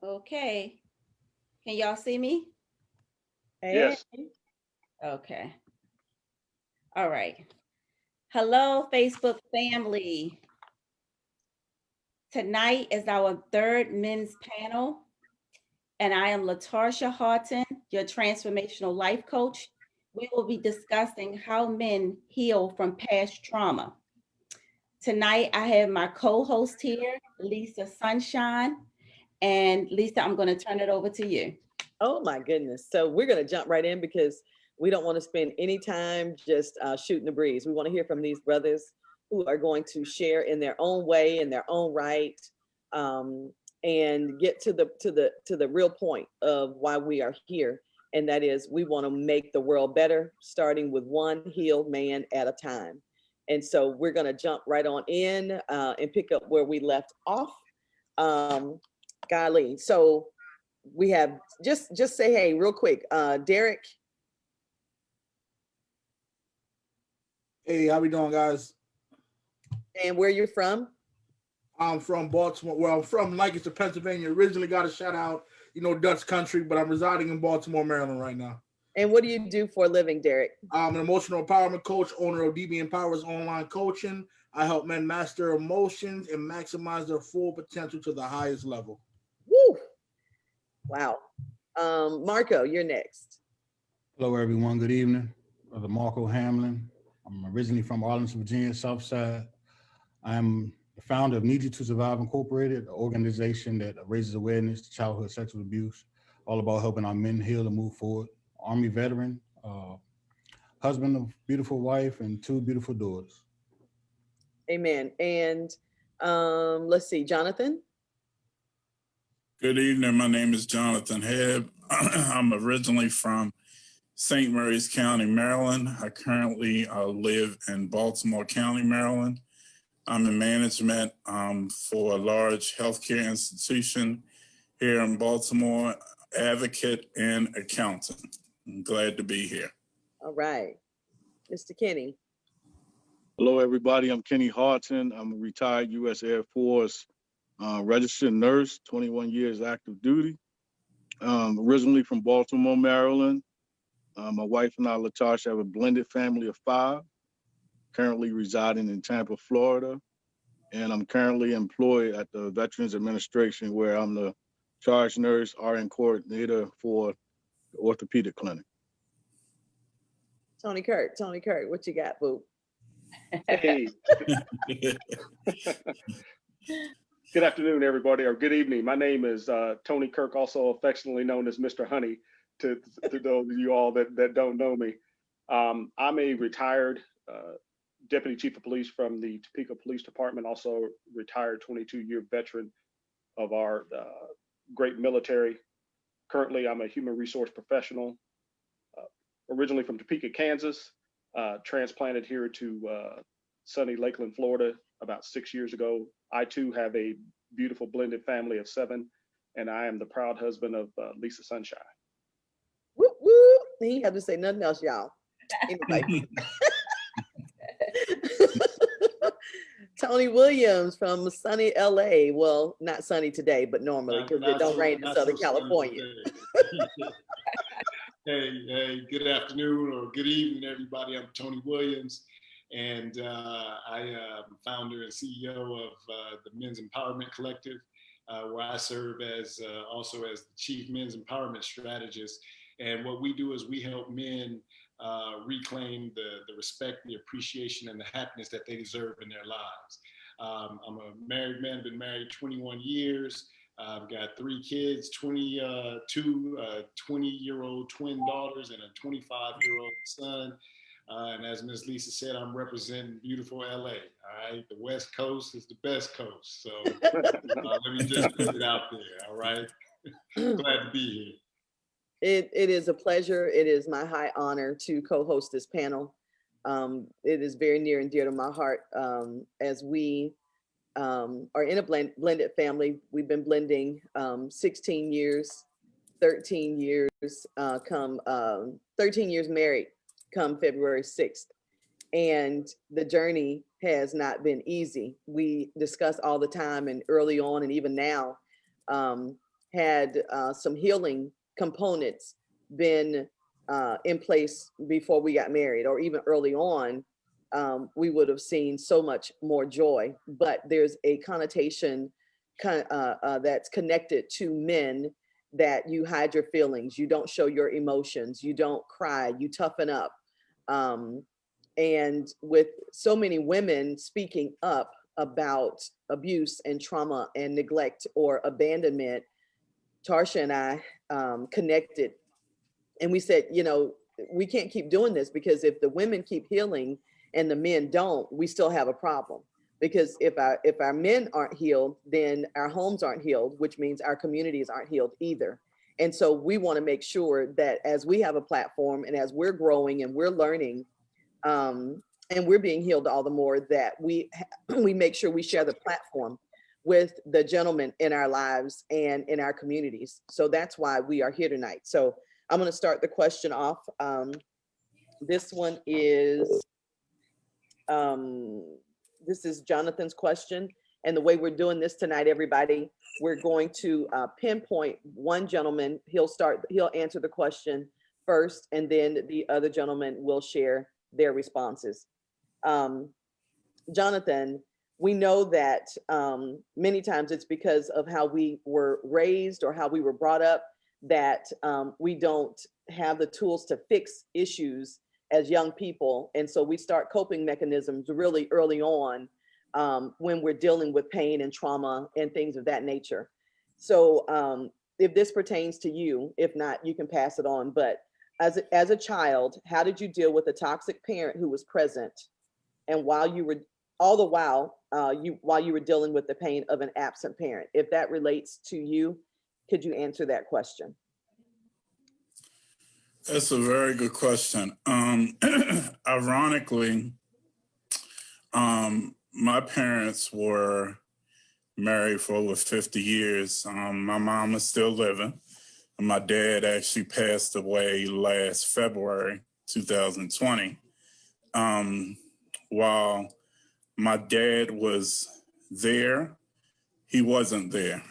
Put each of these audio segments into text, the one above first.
Okay. Can y'all see me? Hey. Yes. Okay. All right. Hello, Facebook family. Tonight is our third men's panel, and I am Latarsha Haughton, your transformational life coach. We will be discussing how men heal from past trauma. Tonight, I have my co-host here, Lisa Sunshine. And Lisa, I'm going to turn it over to you. Oh my goodness. So we're going to jump right in because we don't want to spend any time just shooting the breeze. We want to hear from these brothers who are going to share in their own way, in their own right, and get to the real point of why we are here. And that is we want to make the world better, starting with one healed man at a time. And so we're going to jump right on in and pick up where we left off. Golly. So we have just say hey real quick. Derek. Hey, how we doing, guys? And where you're from? I'm from Baltimore. Well, I'm from Lancaster, Pennsylvania. Originally got a shout out, Dutch country, but I'm residing in Baltimore, Maryland right now. And what do you do for a living, Derek? I'm an emotional empowerment coach, owner of DB Empowers Online Coaching. I help men master emotions and maximize their full potential to the highest level. Woo! Wow. Marko, you're next. Hello, everyone. Good evening. Brother Marko Hamlin. I'm originally from Arlington, Virginia, South Side. I'm the founder of Need You to Survive Incorporated, an organization that raises awareness to childhood sexual abuse, all about helping our men heal and move forward. Army veteran, husband of beautiful wife and two beautiful daughters. Amen. And let's see, Jonathan. Good evening. My name is Jonathan Hebb. I'm originally from St. Mary's County, Maryland. I currently live in Baltimore County, Maryland. I'm in management for a large healthcare institution here in Baltimore, advocate and accountant. I'm glad to be here. All right. Mr. Kenny. Hello, everybody. I'm Kenny Haughton. I'm a retired U.S. Air Force registered nurse, 21 years active duty. Originally from Baltimore, Maryland. My wife and I, Latarsha, have a blended family of 5, currently residing in Tampa, Florida. And I'm currently employed at the Veterans Administration, where I'm the charge nurse, RN coordinator for the orthopedic clinic. Tony Kirk, what you got, boo? Hey. Good afternoon, everybody, or good evening. My name is Tony Kirk, also affectionately known as Mr. Honey, to those of you all that don't know me. I'm a retired Deputy Chief of Police from the Topeka Police Department, also retired 22-year veteran of our great military. Currently, I'm a human resource professional, originally from Topeka, Kansas, transplanted here to sunny Lakeland, Florida about 6 years ago. I too have a beautiful blended family of 7, and I am the proud husband of Lisa Sunshine. Whoop, whoop. He had to say nothing else, y'all. Anyway. Tony Williams from sunny LA. Well, not sunny today, but normally because it don't rain in Southern California. Hey, good afternoon or good evening, everybody. I'm Tony Williams, and I am founder and CEO of the Men's Empowerment Collective, where I serve as also as the Chief Men's Empowerment Strategist. And what we do is we help men reclaim the respect, the appreciation, and the happiness that they deserve in their lives. I'm a married man, been married 21 years. I've got 3 kids, 22 20-year-old twin daughters and a 25-year-old son. And as Ms. Lisa said, I'm representing beautiful LA. All right, the West Coast is the best coast. So let me just put it out there. All right, glad to be here. It is a pleasure. It is my high honor to co-host this panel. It is very near and dear to my heart as we are in a blended family. We've been blending 16 years, 13 years, 13 years married come February 6th. And the journey has not been easy. We discuss all the time and early on and even now had some healing components been in place before we got married, or even early on, we would have seen so much more joy. But there's a connotation that's connected to men, that you hide your feelings, you don't show your emotions, you don't cry, you toughen up. And with so many women speaking up about abuse and trauma and neglect or abandonment, Tarsha and I connected, and we said, you know, we can't keep doing this, because if the women keep healing and the men don't, we still have a problem. Because if our men aren't healed, then our homes aren't healed, which means our communities aren't healed either. And so we want to make sure that as we have a platform and as we're growing and we're learning, and we're being healed all the more, that we make sure we share the platform with the gentlemen in our lives and in our communities. So that's why we are here tonight. So I'm going to start the question off. This one is, this is Jonathan's question. And the way we're doing this tonight, everybody, we're going to pinpoint one gentleman. He'll answer the question first, and then the other gentleman will share their responses. Jonathan, we know that many times it's because of how we were raised or how we were brought up, that we don't have the tools to fix issues as young people. And so we start coping mechanisms really early on when we're dealing with pain and trauma and things of that nature. So if this pertains to you, if not, you can pass it on. But as a child, how did you deal with a toxic parent who was present, and while you were dealing with the pain of an absent parent? If that relates to you, could you answer that question? That's a very good question. Ironically, my parents were married for over 50 years. My mom is still living. My dad actually passed away last February 2020. While my dad was there, he wasn't there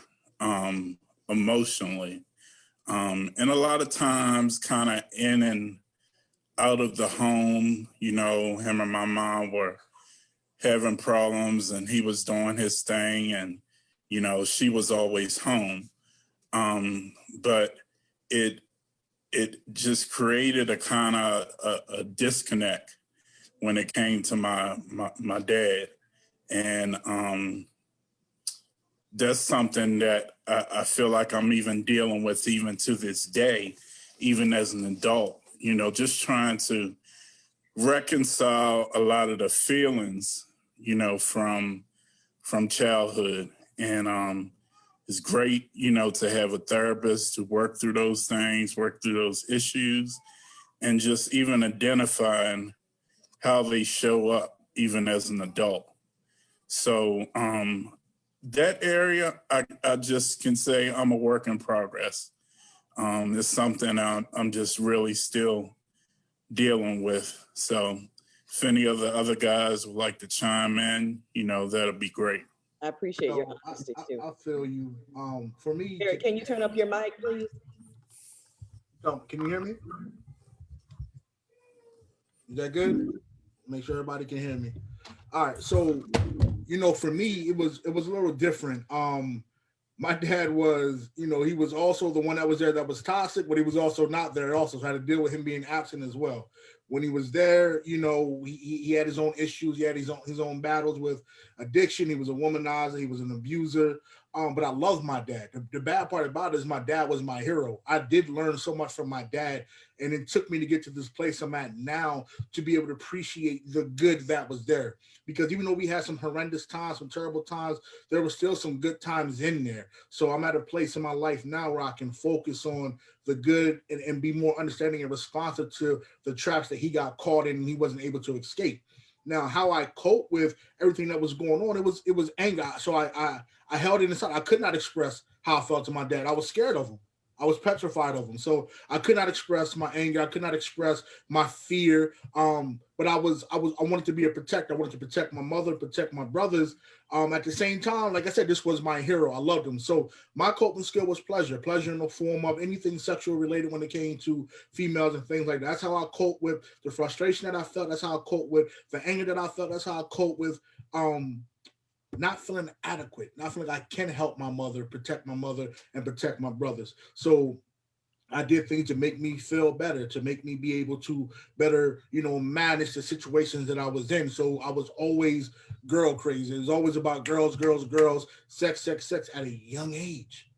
emotionally. And a lot of times kind of in and out of the home, you know, him and my mom were having problems and he was doing his thing, and, you know, she was always home. But it just created a kind of a disconnect when it came to my dad. And that's something that I feel like I'm even dealing with even to this day, even as an adult, you know, just trying to reconcile a lot of the feelings, you know, from childhood. And it's great, you know, to have a therapist to work through those things, work through those issues, and just even identifying how they show up even as an adult. So that area, I just can say I'm a work in progress. It's something I'm just really still dealing with. So if any of the other guys would like to chime in, you know, that'll be great. I appreciate your honesty too. I feel you. For me, Eric, can you turn up your mic, please? Can you hear me? Is that good? Make sure everybody can hear me. All right. So, you know, for me, it was a little different. My dad was, you know, he was also the one that was there that was toxic, but he was also not there also. So I had to deal with him being absent as well. When he was there, you know, he had his own issues. He had his own battles with addiction. He was a womanizer. He was an abuser. But I love my dad. The bad part about it is my dad was my hero. I did learn so much from my dad, and it took me to get to this place I'm at now to be able to appreciate the good that was there. Because even though we had some horrendous times, some terrible times, there were still some good times in there. So I'm at a place in my life now where I can focus on the good and be more understanding and responsive to the traps that he got caught in and he wasn't able to escape. Now, how I cope with everything that was going on, it was anger. So I held it inside. I could not express how I felt to my dad. I was scared of him. I was petrified of them. So I could not express my anger. I could not express my fear. But I wanted to be a protector. I wanted to protect my mother, protect my brothers. At the same time, like I said, this was my hero. I loved him. So my coping skill was pleasure in the form of anything sexual related when it came to females and things like that. That's how I cope with the frustration that I felt. That's how I cope with the anger that I felt. That's how I cope with not feeling adequate, not feeling like I can help my mother, protect my mother, and protect my brothers. So I did things to make me feel better, to make me be able to better, manage the situations that I was in. So I was always girl crazy. It was always about girls, girls, girls, sex, sex, sex at a young age,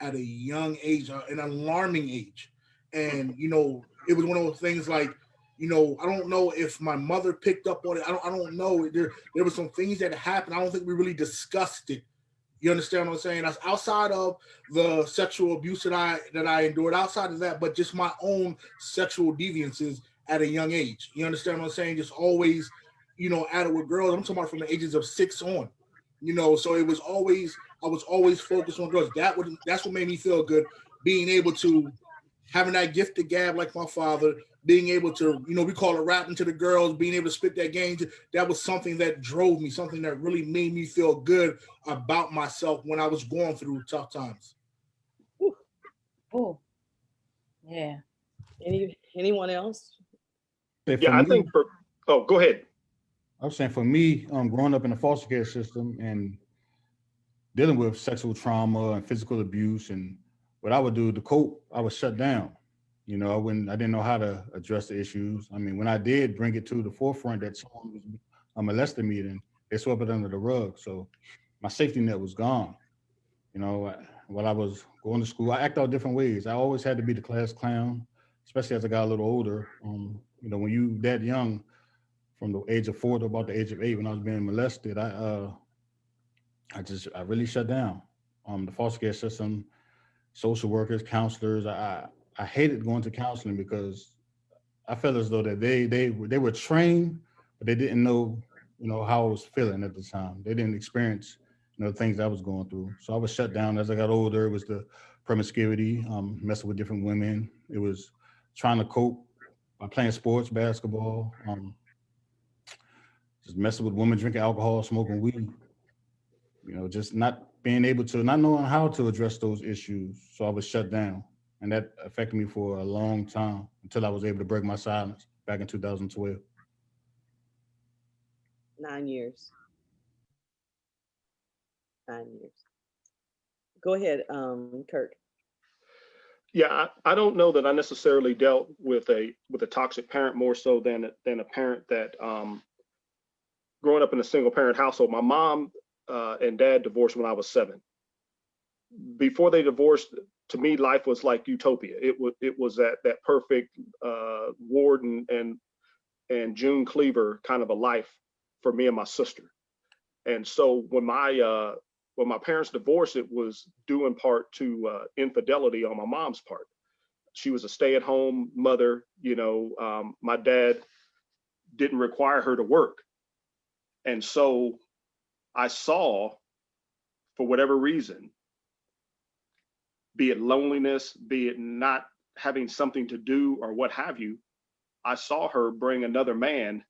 an alarming age. And, it was one of those things like, I don't know if my mother picked up on it. I don't know. There were some things that happened. I don't think we really discussed it. You understand what I'm saying? That's outside of the sexual abuse that I endured, outside of that, but just my own sexual deviances at a young age. You understand what I'm saying? Just always, at it with girls. I'm talking about from the ages of 6 on. So I was always focused on girls. That's what made me feel good, being able to having that gift to gab like my father, being able to, we call it rapping to the girls, being able to spit that game. That was something that drove me, something that really made me feel good about myself when I was going through tough times. Oh, yeah. Anyone else? Yeah, I think oh, go ahead. I was saying for me, growing up in the foster care system and dealing with sexual trauma and physical abuse, and what I would do to cope, I would shut down. I didn't know how to address the issues. I mean, when I did bring it to the forefront that someone was molesting me, then they swept it under the rug. So my safety net was gone. While I was going to school, I act out different ways. I always had to be the class clown, especially as I got a little older. When you that young, from the age of 4 to about the age of 8, when I was being molested, I really shut down. The foster care system, social workers, counselors. I hated going to counseling because I felt as though that they were trained, but they didn't know, how I was feeling at the time. They didn't experience, the things I was going through. So I was shut down as I got older. It was the promiscuity, messing with different women. It was trying to cope by playing sports, basketball, just messing with women, drinking alcohol, smoking weed. Just not knowing how to address those issues. So I was shut down. And that affected me for a long time until I was able to break my silence back in 2012. 9 years. 9 years. Go ahead, Kirk. Yeah, I don't know that I necessarily dealt with a toxic parent more so than a parent that growing up in a single parent household. My mom and dad divorced when I was 7. Before they divorced, to me, life was like utopia. It was that perfect Ward and June Cleaver kind of a life for me and my sister. And so when my parents divorced, it was due in part to infidelity on my mom's part. She was a stay-at-home mother. My dad didn't require her to work. And so I saw, for whatever reason, be it loneliness, be it not having something to do or what have you, I saw her bring another man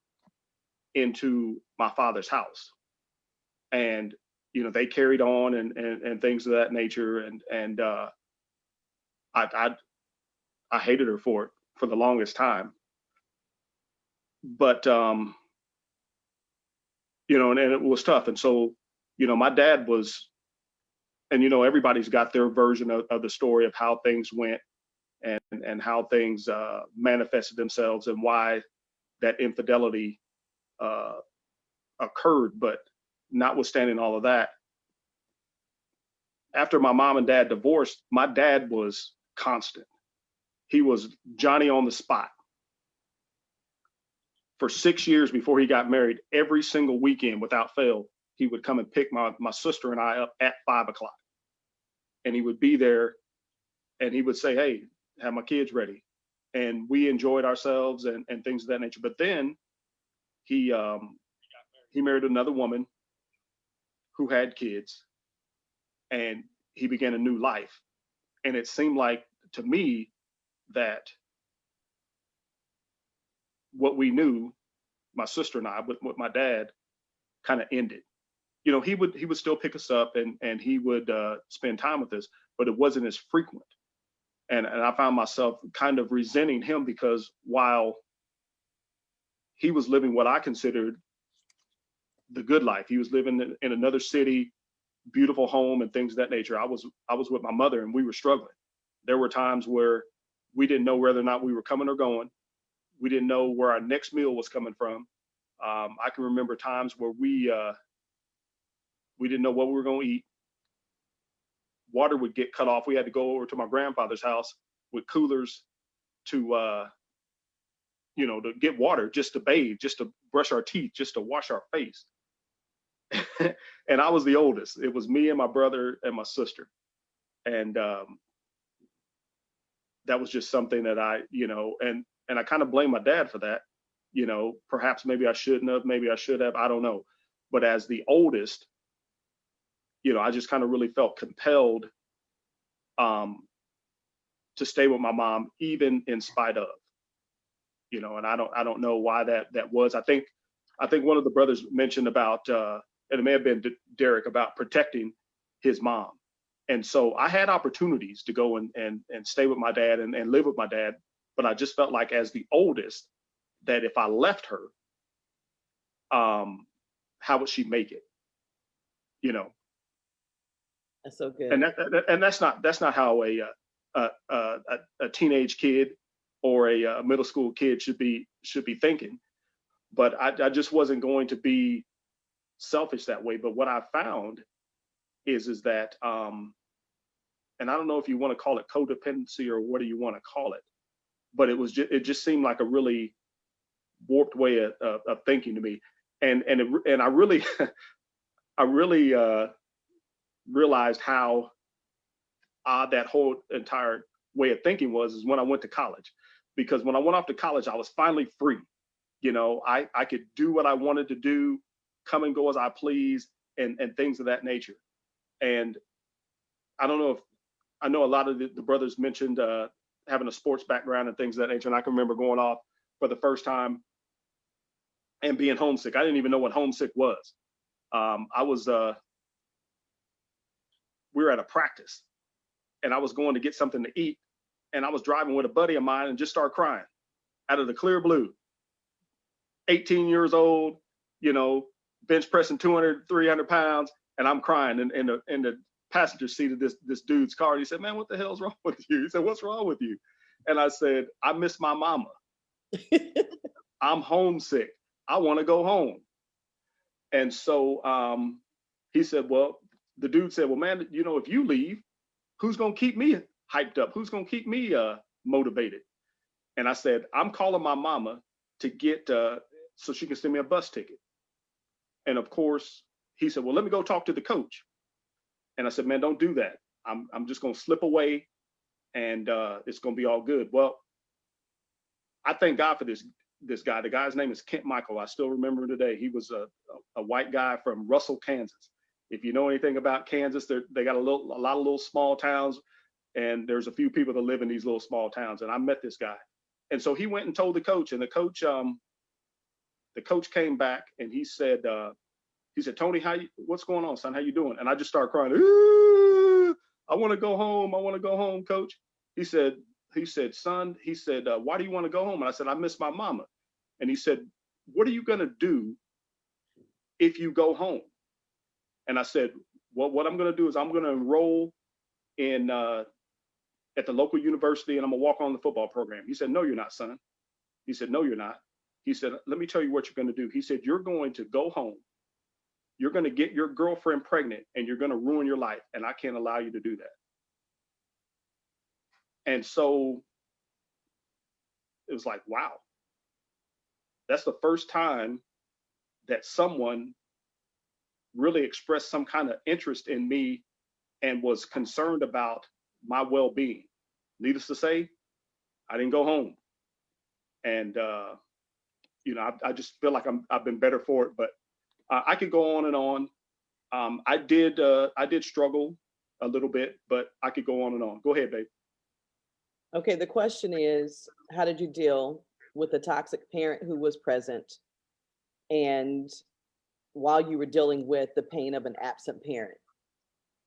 into my father's house. And, they carried on and things of that nature. And I hated her for it for the longest time. But, and it was tough. And so, my dad was, and, everybody's got their version of the story of how things went and how things manifested themselves and why that infidelity occurred. But notwithstanding all of that, after my mom and dad divorced, my dad was constant. He was Johnny on the spot. For 6 years before he got married, every single weekend without fail, he would come and pick my sister and I up at 5 o'clock. And he would be there and he would say, "Hey, have my kids ready." And we enjoyed ourselves and things of that nature. But then he married another woman who had kids, and he began a new life. And it seemed like to me that what we knew, my sister and I, with my dad, kind of ended. You know, he would still pick us up and he would spend time with us, but it wasn't as frequent. And I found myself kind of resenting him because while he was living what I considered the good life, he was living in another city, beautiful home and things of that nature. I was with my mother and we were struggling. There were times where we didn't know whether or not we were coming or going. We didn't know where our next meal was coming from. I can remember times where we didn't know what we were going to eat. Water would get cut off. We had to go over to my grandfather's house with coolers to, to get water, just to bathe, just to brush our teeth, just to wash our face. And I was the oldest. It was me and my brother and my sister. And that was just something that I I kind of blame my dad for that. Perhaps maybe I shouldn't have, maybe I should have, I don't know. But as the oldest, I just kind of really felt compelled to stay with my mom, even in spite of, and I don't know why that was. I think one of the brothers mentioned about, and it may have been Derek, about protecting his mom. And so I had opportunities to go and stay with my dad and live with my dad, but I just felt like as the oldest, that if I left her, how would she make it? That's so good. And that's not how a teenage kid or a middle school kid should be thinking. But I just wasn't going to be selfish that way. But what I found is that, and I don't know if you want to call it codependency or what do you want to call it, but it just seemed like a really warped way of thinking to me. And I really realized how odd that whole entire way of thinking is when I went to college. Because when I went off to college, I was finally free. I could do what I wanted to do, come and go as I please, and things of that nature. And I don't know I know a lot of the brothers mentioned having a sports background and things of that nature. And I can remember going off for the first time and being homesick. I didn't even know what homesick was. We were at a practice and I was going to get something to eat. And I was driving with a buddy of mine and just started crying out of the clear blue. 18 years old, bench pressing 200, 300 pounds. And I'm crying in the passenger seat of this dude's car. And he said, "Man, what the hell's wrong with you?" He said, "What's wrong with you?" And I said, "I miss my mama. I'm homesick. I want to go home." And so he said, the dude said, "Well, man, if you leave, who's going to keep me hyped up? Who's going to keep me motivated?" And I said, "I'm calling my mama to get so she can send me a bus ticket." And of course, he said, "Well, let me go talk to the coach." And I said, "Man, don't do that. I'm just going to slip away and it's going to be all good." Well, I thank God for this guy. The guy's name is Kent Michael. I still remember him today. He was a white guy from Russell, Kansas. If you know anything about Kansas, they got a lot of little small towns, and there's a few people that live in these little small towns. And I met this guy, and so he went and told the coach, and the coach came back and he said, "Tony, what's going on, son? How you doing?" And I just started crying. "Ooh, I want to go home. I want to go home, coach." He said, "Son," he said, "why do you want to go home?" And I said, "I miss my mama." And he said, "What are you going to do if you go home?" And I said, "Well, what I'm going to do is I'm going to enroll in at the local university and I'm going to walk on the football program." He said, "No, you're not, son." He said, "No, you're not." He said, "Let me tell you what you're going to do." He said, "You're going to go home. You're going to get your girlfriend pregnant and you're going to ruin your life. And I can't allow you to do that." And so it was like, wow, that's the first time that someone really expressed some kind of interest in me and was concerned about my well-being. Needless to say, I didn't go home. And, I just feel like I've been better for it, but I could go on and on. I did struggle a little bit, but I could go on and on. Go ahead, babe. Okay, the question is, how did you deal with a toxic parent who was present and while you were dealing with the pain of an absent parent?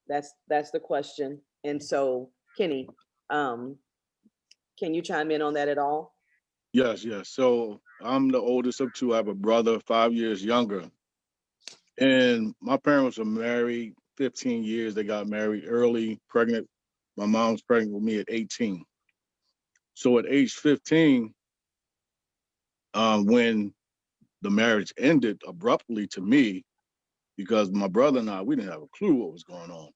That's the question. And so, Kenny, um, can you chime in on that at all? Yes, yes. So I'm the oldest of two. I have a brother 5 years younger. And my parents were married 15 years. They got married early, pregnant. My mom was pregnant with me at 18. So at age 15, when the marriage ended abruptly to me, because my brother and I, we didn't have a clue what was going on.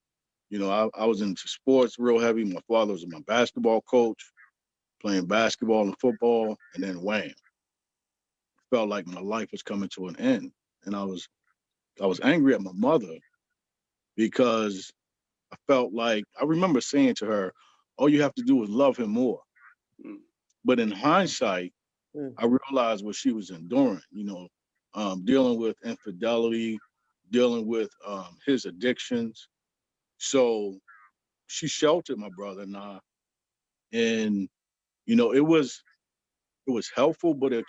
You know, I was into sports real heavy. My father was my basketball coach, playing basketball and football, and then wham, felt like my life was coming to an end. And I was angry at my mother because I felt like I remember saying to her, all you have to do is love him more. Mm. But in hindsight, Mm. I realized what she was enduring, dealing with infidelity, dealing with his addictions. So she sheltered my brother and I. And, it was helpful, but it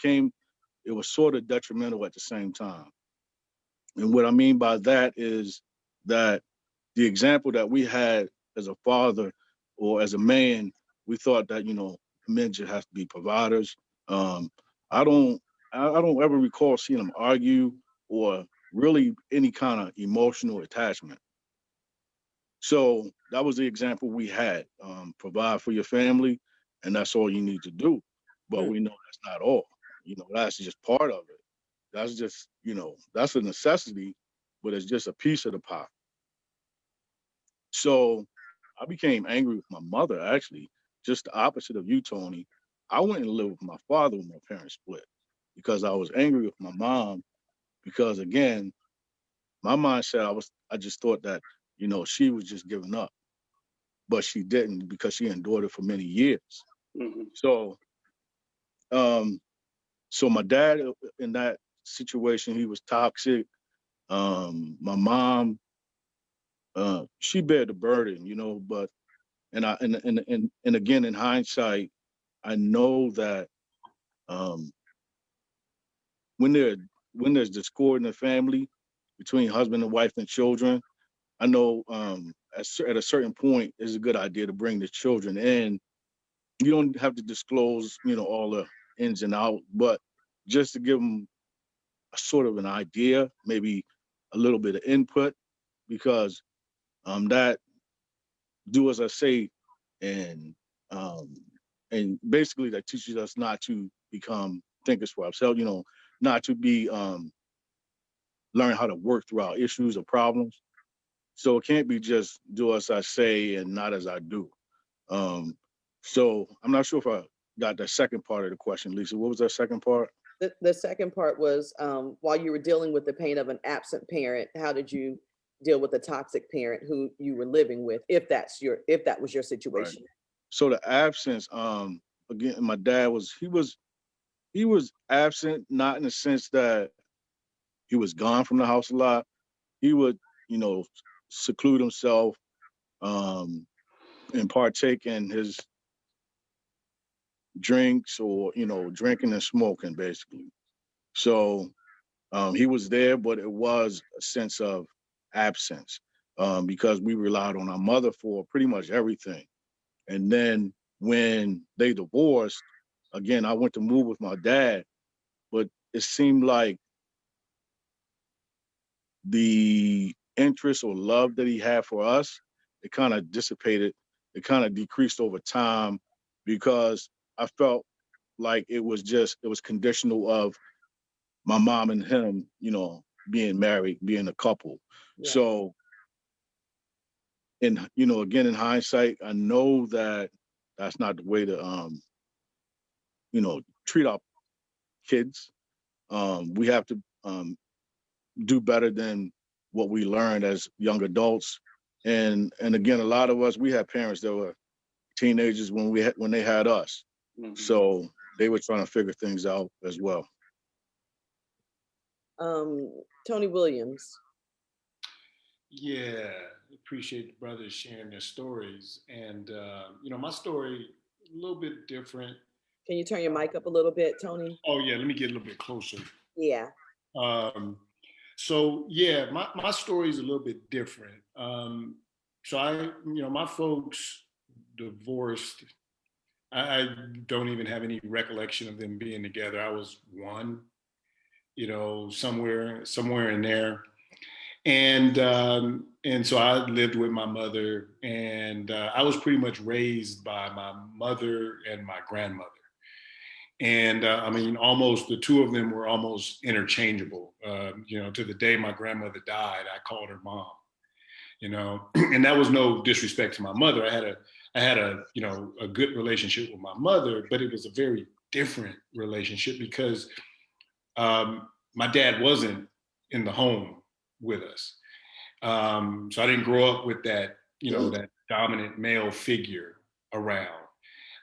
was sort of detrimental at the same time. And what I mean by that is that the example that we had as a father or as a man, we thought that, men should have to be providers. Um, I don't I don't ever recall seeing them argue or really any kind of emotional attachment. So that was the example we had. Provide for your family, and that's all you need to do. But Mm. we know that's not all. That's just part of it. That's just, that's a necessity, but it's just a piece of the pie. So I became angry with my mother, actually, just the opposite of you, Tony. I went and lived with my father when my parents split because I was angry with my mom because, again, my mindset, I just thought that, she was just giving up, but she didn't because she endured it for many years. Mhm. So, um, so my dad in that situation, he was toxic. My mom, she bared the burden, but and again in hindsight, I know that um, when there when there's discord in the family between husband and wife and children, I know at a certain point it's a good idea to bring the children in. You don't have to disclose, all the ins and outs, but just to give them a sort of an idea, maybe a little bit of input, because that do as I say, and um, and basically that teaches us not to become thinkers for ourselves. Not to be learn how to work through our issues or problems. So it can't be just do as I say and not as I do. Um, so I'm not sure if I got the second part of the question, Lisa. What was that second part? The second part was, while you were dealing with the pain of an absent parent, how did you deal with a toxic parent who you were living with, if that was your Right. situation? So the absence, again, my dad he was absent, not in the sense that he was gone from the house a lot. He would, you know, seclude himself um, and partake in his drinks or, drinking and smoking basically. So he was there, but it was a sense of absence because we relied on our mother for pretty much everything. And then when they divorced, again, I went to move with my dad, but it seemed like the interest or love that he had for us, it kind of dissipated. It kind of decreased over time because I felt like it was conditional of my mom and him, being married, being a couple. Yeah. So, again, in hindsight, I know that that's not the way to, treat our kids. We have to do better than what we learned as young adults. And again, a lot of us, we had parents that were teenagers when they had us. Mhm. So they were trying to figure things out as well. Tony Williams. Yeah, appreciate the brothers sharing their stories. And, my story a little bit different. Can you turn your mic up a little bit, Tony? Oh yeah, let me get a little bit closer. Yeah. Um, so yeah, my story is a little bit different. So my folks divorced. I don't even have any recollection of them being together. I was one, somewhere in there. And so I lived with my mother, and I was pretty much raised by my mother and my grandmother. And I mean, almost the two of them were almost interchangeable. To the day my grandmother died, I called her mom. And that was no disrespect to my mother. I had a good relationship with my mother, but it was a very different relationship because my dad wasn't in the home with us. So I didn't grow up with that, that dominant male figure around.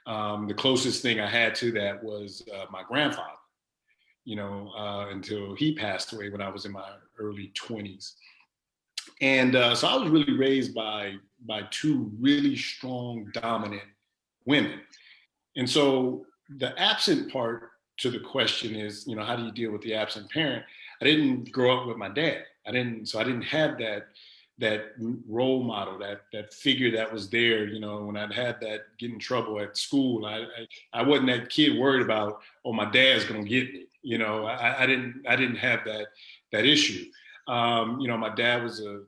The closest thing I had to that was my grandfather, until he passed away when I was in my early 20s. And so I was really raised by two really strong, dominant women. And so the absent part to the question is, how do you deal with the absent parent? I didn't grow up with my dad. I didn't have that role model, that figure that was there. When I'd had that get in trouble at school, I wasn't that kid worried about, oh, my dad's gonna get me. I didn't have that issue. My dad was a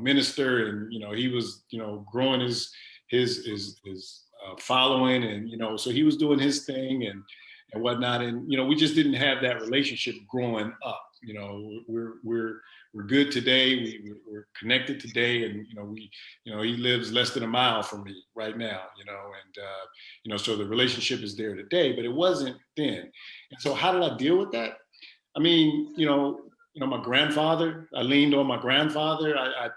minister, and he was growing his following, and so he was doing his thing and whatnot, and we just didn't have that relationship growing up. We're good today. We're connected today, and he lives less than a mile from me right now. And so the relationship is there today, but it wasn't then. And so how did I deal with that? I mean, my grandfather. I leaned on my grandfather. I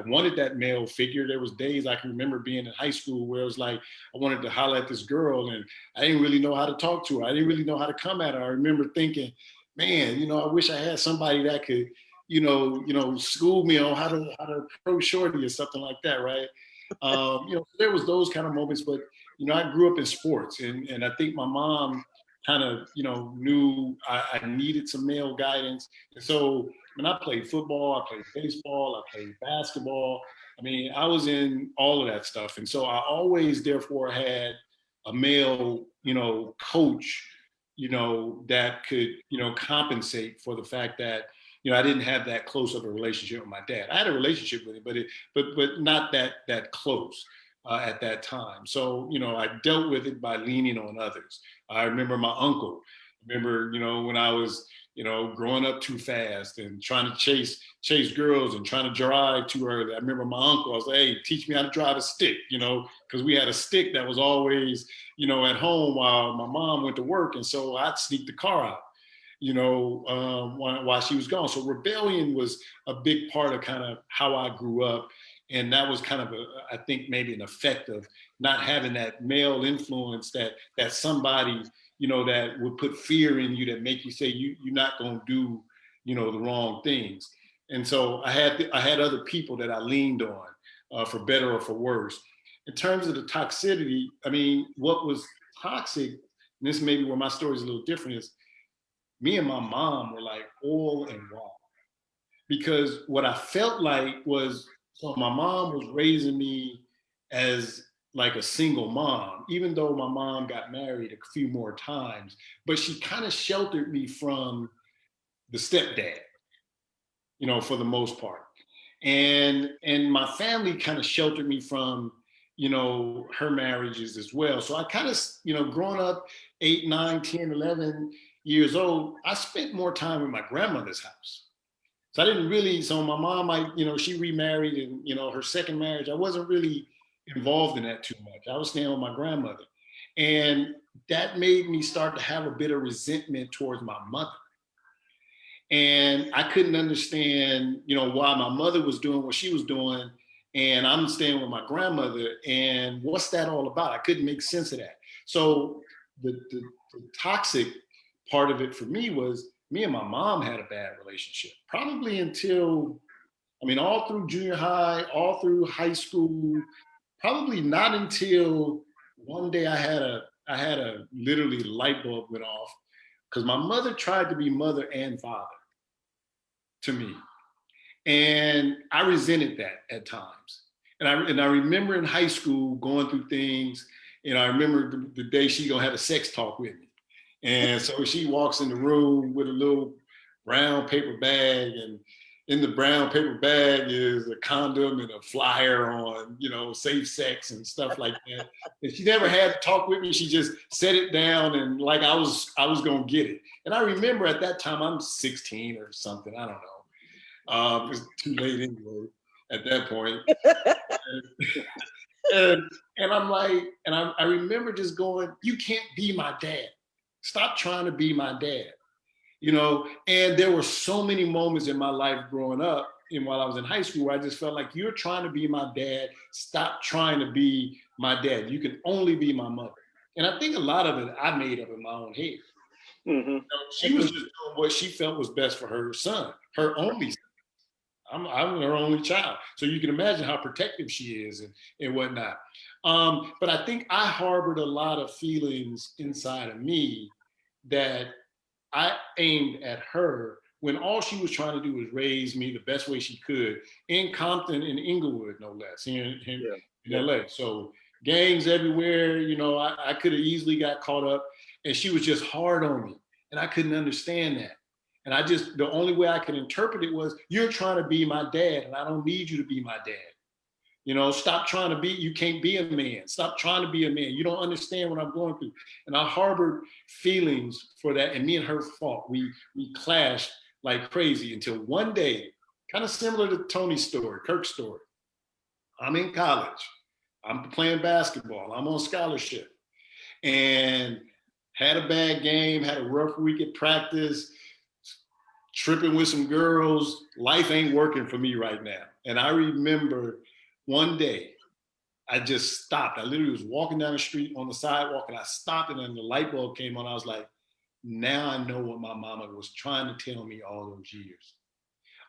wanted that male figure. There was days I can remember being in high school where it was like I wanted to holler at this girl, and I didn't really know how to talk to her. I didn't really know how to come at her. I remember thinking, man, I wish I had somebody that could, school me on how to approach shorty or something like that, right? There was those kind of moments, but I grew up in sports, and I think my mom kind of, knew I needed some male guidance. And so when I played football, I played baseball, I played basketball. I mean, I was in all of that stuff. And so I always, therefore, had a male, coach, that could, compensate for the fact that, I didn't have that close of a relationship with my dad. I had a relationship with him, but not that close. At that time. So, I dealt with it by leaning on others. I remember my uncle. Remember, when I was, growing up too fast and trying to chase girls and trying to drive too early. I remember my uncle. I was like, hey, teach me how to drive a stick, because we had a stick that was always, at home while my mom went to work. And so I'd sneak the car out, while she was gone. So rebellion was a big part of kind of how I grew up. And that was kind of I think maybe an effect of not having that male influence that somebody, that would put fear in you, that make you say you're not going to do, the wrong things. And so I had other people that I leaned on, for better or for worse. In terms of the toxicity, I mean, what was toxic, and this may be where my story is a little different, is me and my mom were like oil and water. Because what I felt like was, so my mom was raising me as like a single mom, even though my mom got married a few more times, but she kind of sheltered me from the stepdad, for the most part. And my family kind of sheltered me from, her marriages as well. So I kind of, growing up 8, 9, 10, 11 years old, I spent more time in my grandmother's house. So I didn't really, so my mom, she remarried, and, her second marriage, I wasn't really involved in that too much. I was staying with my grandmother. And that made me start to have a bit of resentment towards my mother. And I couldn't understand, why my mother was doing what she was doing, and I'm staying with my grandmother, and what's that all about? I couldn't make sense of that. So the toxic part of it for me was, me and my mom had a bad relationship, probably until, all through junior high, all through high school, probably not until one day I had a literally light bulb went off because my mother tried to be mother and father to me. And I resented that at times. And I remember in high school going through things, I remember the day she gonna have a sex talk with me. And so she walks in the room with a little brown paper bag, and in the brown paper bag is a condom and a flyer on, safe sex and stuff like that. And she never had to talk with me. She just set it down and like I was gonna get it. And I remember at that time, I'm 16 or something, I don't know. It's too late anyway at that point. and I'm like, I remember just going, you can't be my dad. Stop trying to be my dad. And there were so many moments in my life growing up and while I was in high school where I just felt like you're trying to be my dad. Stop trying to be my dad. You can only be my mother. And I think a lot of it I made up in my own head. Mm-hmm. She was just doing what she felt was best for her son, her only son. I'm her only child. So you can imagine how protective she is and whatnot. But I think I harbored a lot of feelings inside of me that I aimed at her when all she was trying to do was raise me the best way she could in Compton and Inglewood, no less, in LA. So gangs everywhere, I could have easily got caught up, and she was just hard on me. And I couldn't understand that. And the only way I could interpret it was, you're trying to be my dad, and I don't need you to be my dad. Stop trying to be, you can't be a man. Stop trying to be a man. You don't understand what I'm going through. And I harbored feelings for that, and me and her fought. We clashed like crazy until one day, kind of similar to Tony's story, Kirk's story. I'm in college. I'm playing basketball. I'm on scholarship. And had a bad game, had a rough week at practice, tripping with some girls. Life ain't working for me right now. And I remember one day, I just stopped. I literally was walking down the street on the sidewalk, and I stopped, and then the light bulb came on. I was like, now I know what my mama was trying to tell me all those years.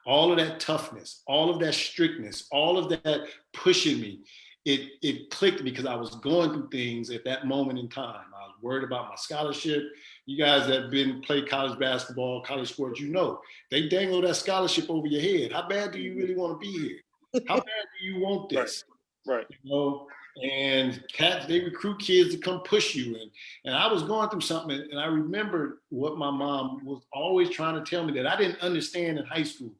All of that toughness, all of that strictness, all of that pushing me, it clicked because I was going through things at that moment in time. I was worried about my scholarship. You guys that play college basketball, college sports, they dangle that scholarship over your head. How bad do you really want to be here? How bad do you want this? Right. And they recruit kids to come push you. And I was going through something, and I remember what my mom was always trying to tell me that I didn't understand in high school.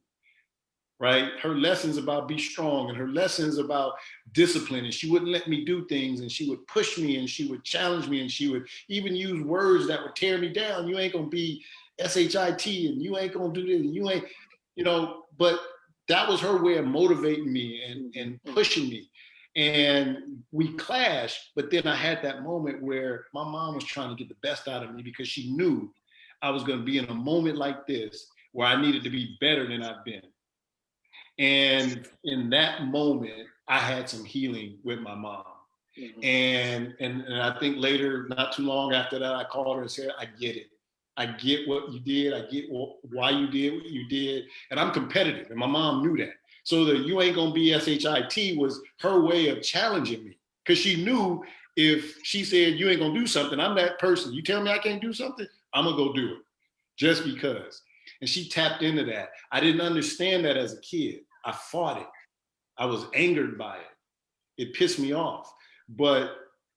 Right? Her lessons about be strong, and her lessons about discipline, and she wouldn't let me do things, and she would push me, and she would challenge me, and she would even use words that would tear me down. You ain't gonna be SHIT, and you ain't gonna do this, and you ain't, but that was her way of motivating me and pushing me. And we clashed, but then I had that moment where my mom was trying to get the best out of me because she knew I was gonna be in a moment like this where I needed to be better than I've been. And in that moment, I had some healing with my mom. Mm-hmm. And I think later, not too long after that, I called her and said, I get it. I get what you did. I get why you did what you did. And I'm competitive. And my mom knew that. So the you ain't gonna be SHIT was her way of challenging me. Because she knew if she said you ain't gonna do something, I'm that person. You tell me I can't do something, I'm gonna go do it. Just because. And she tapped into that. I didn't understand that as a kid. I fought it. I was angered by it. It pissed me off. But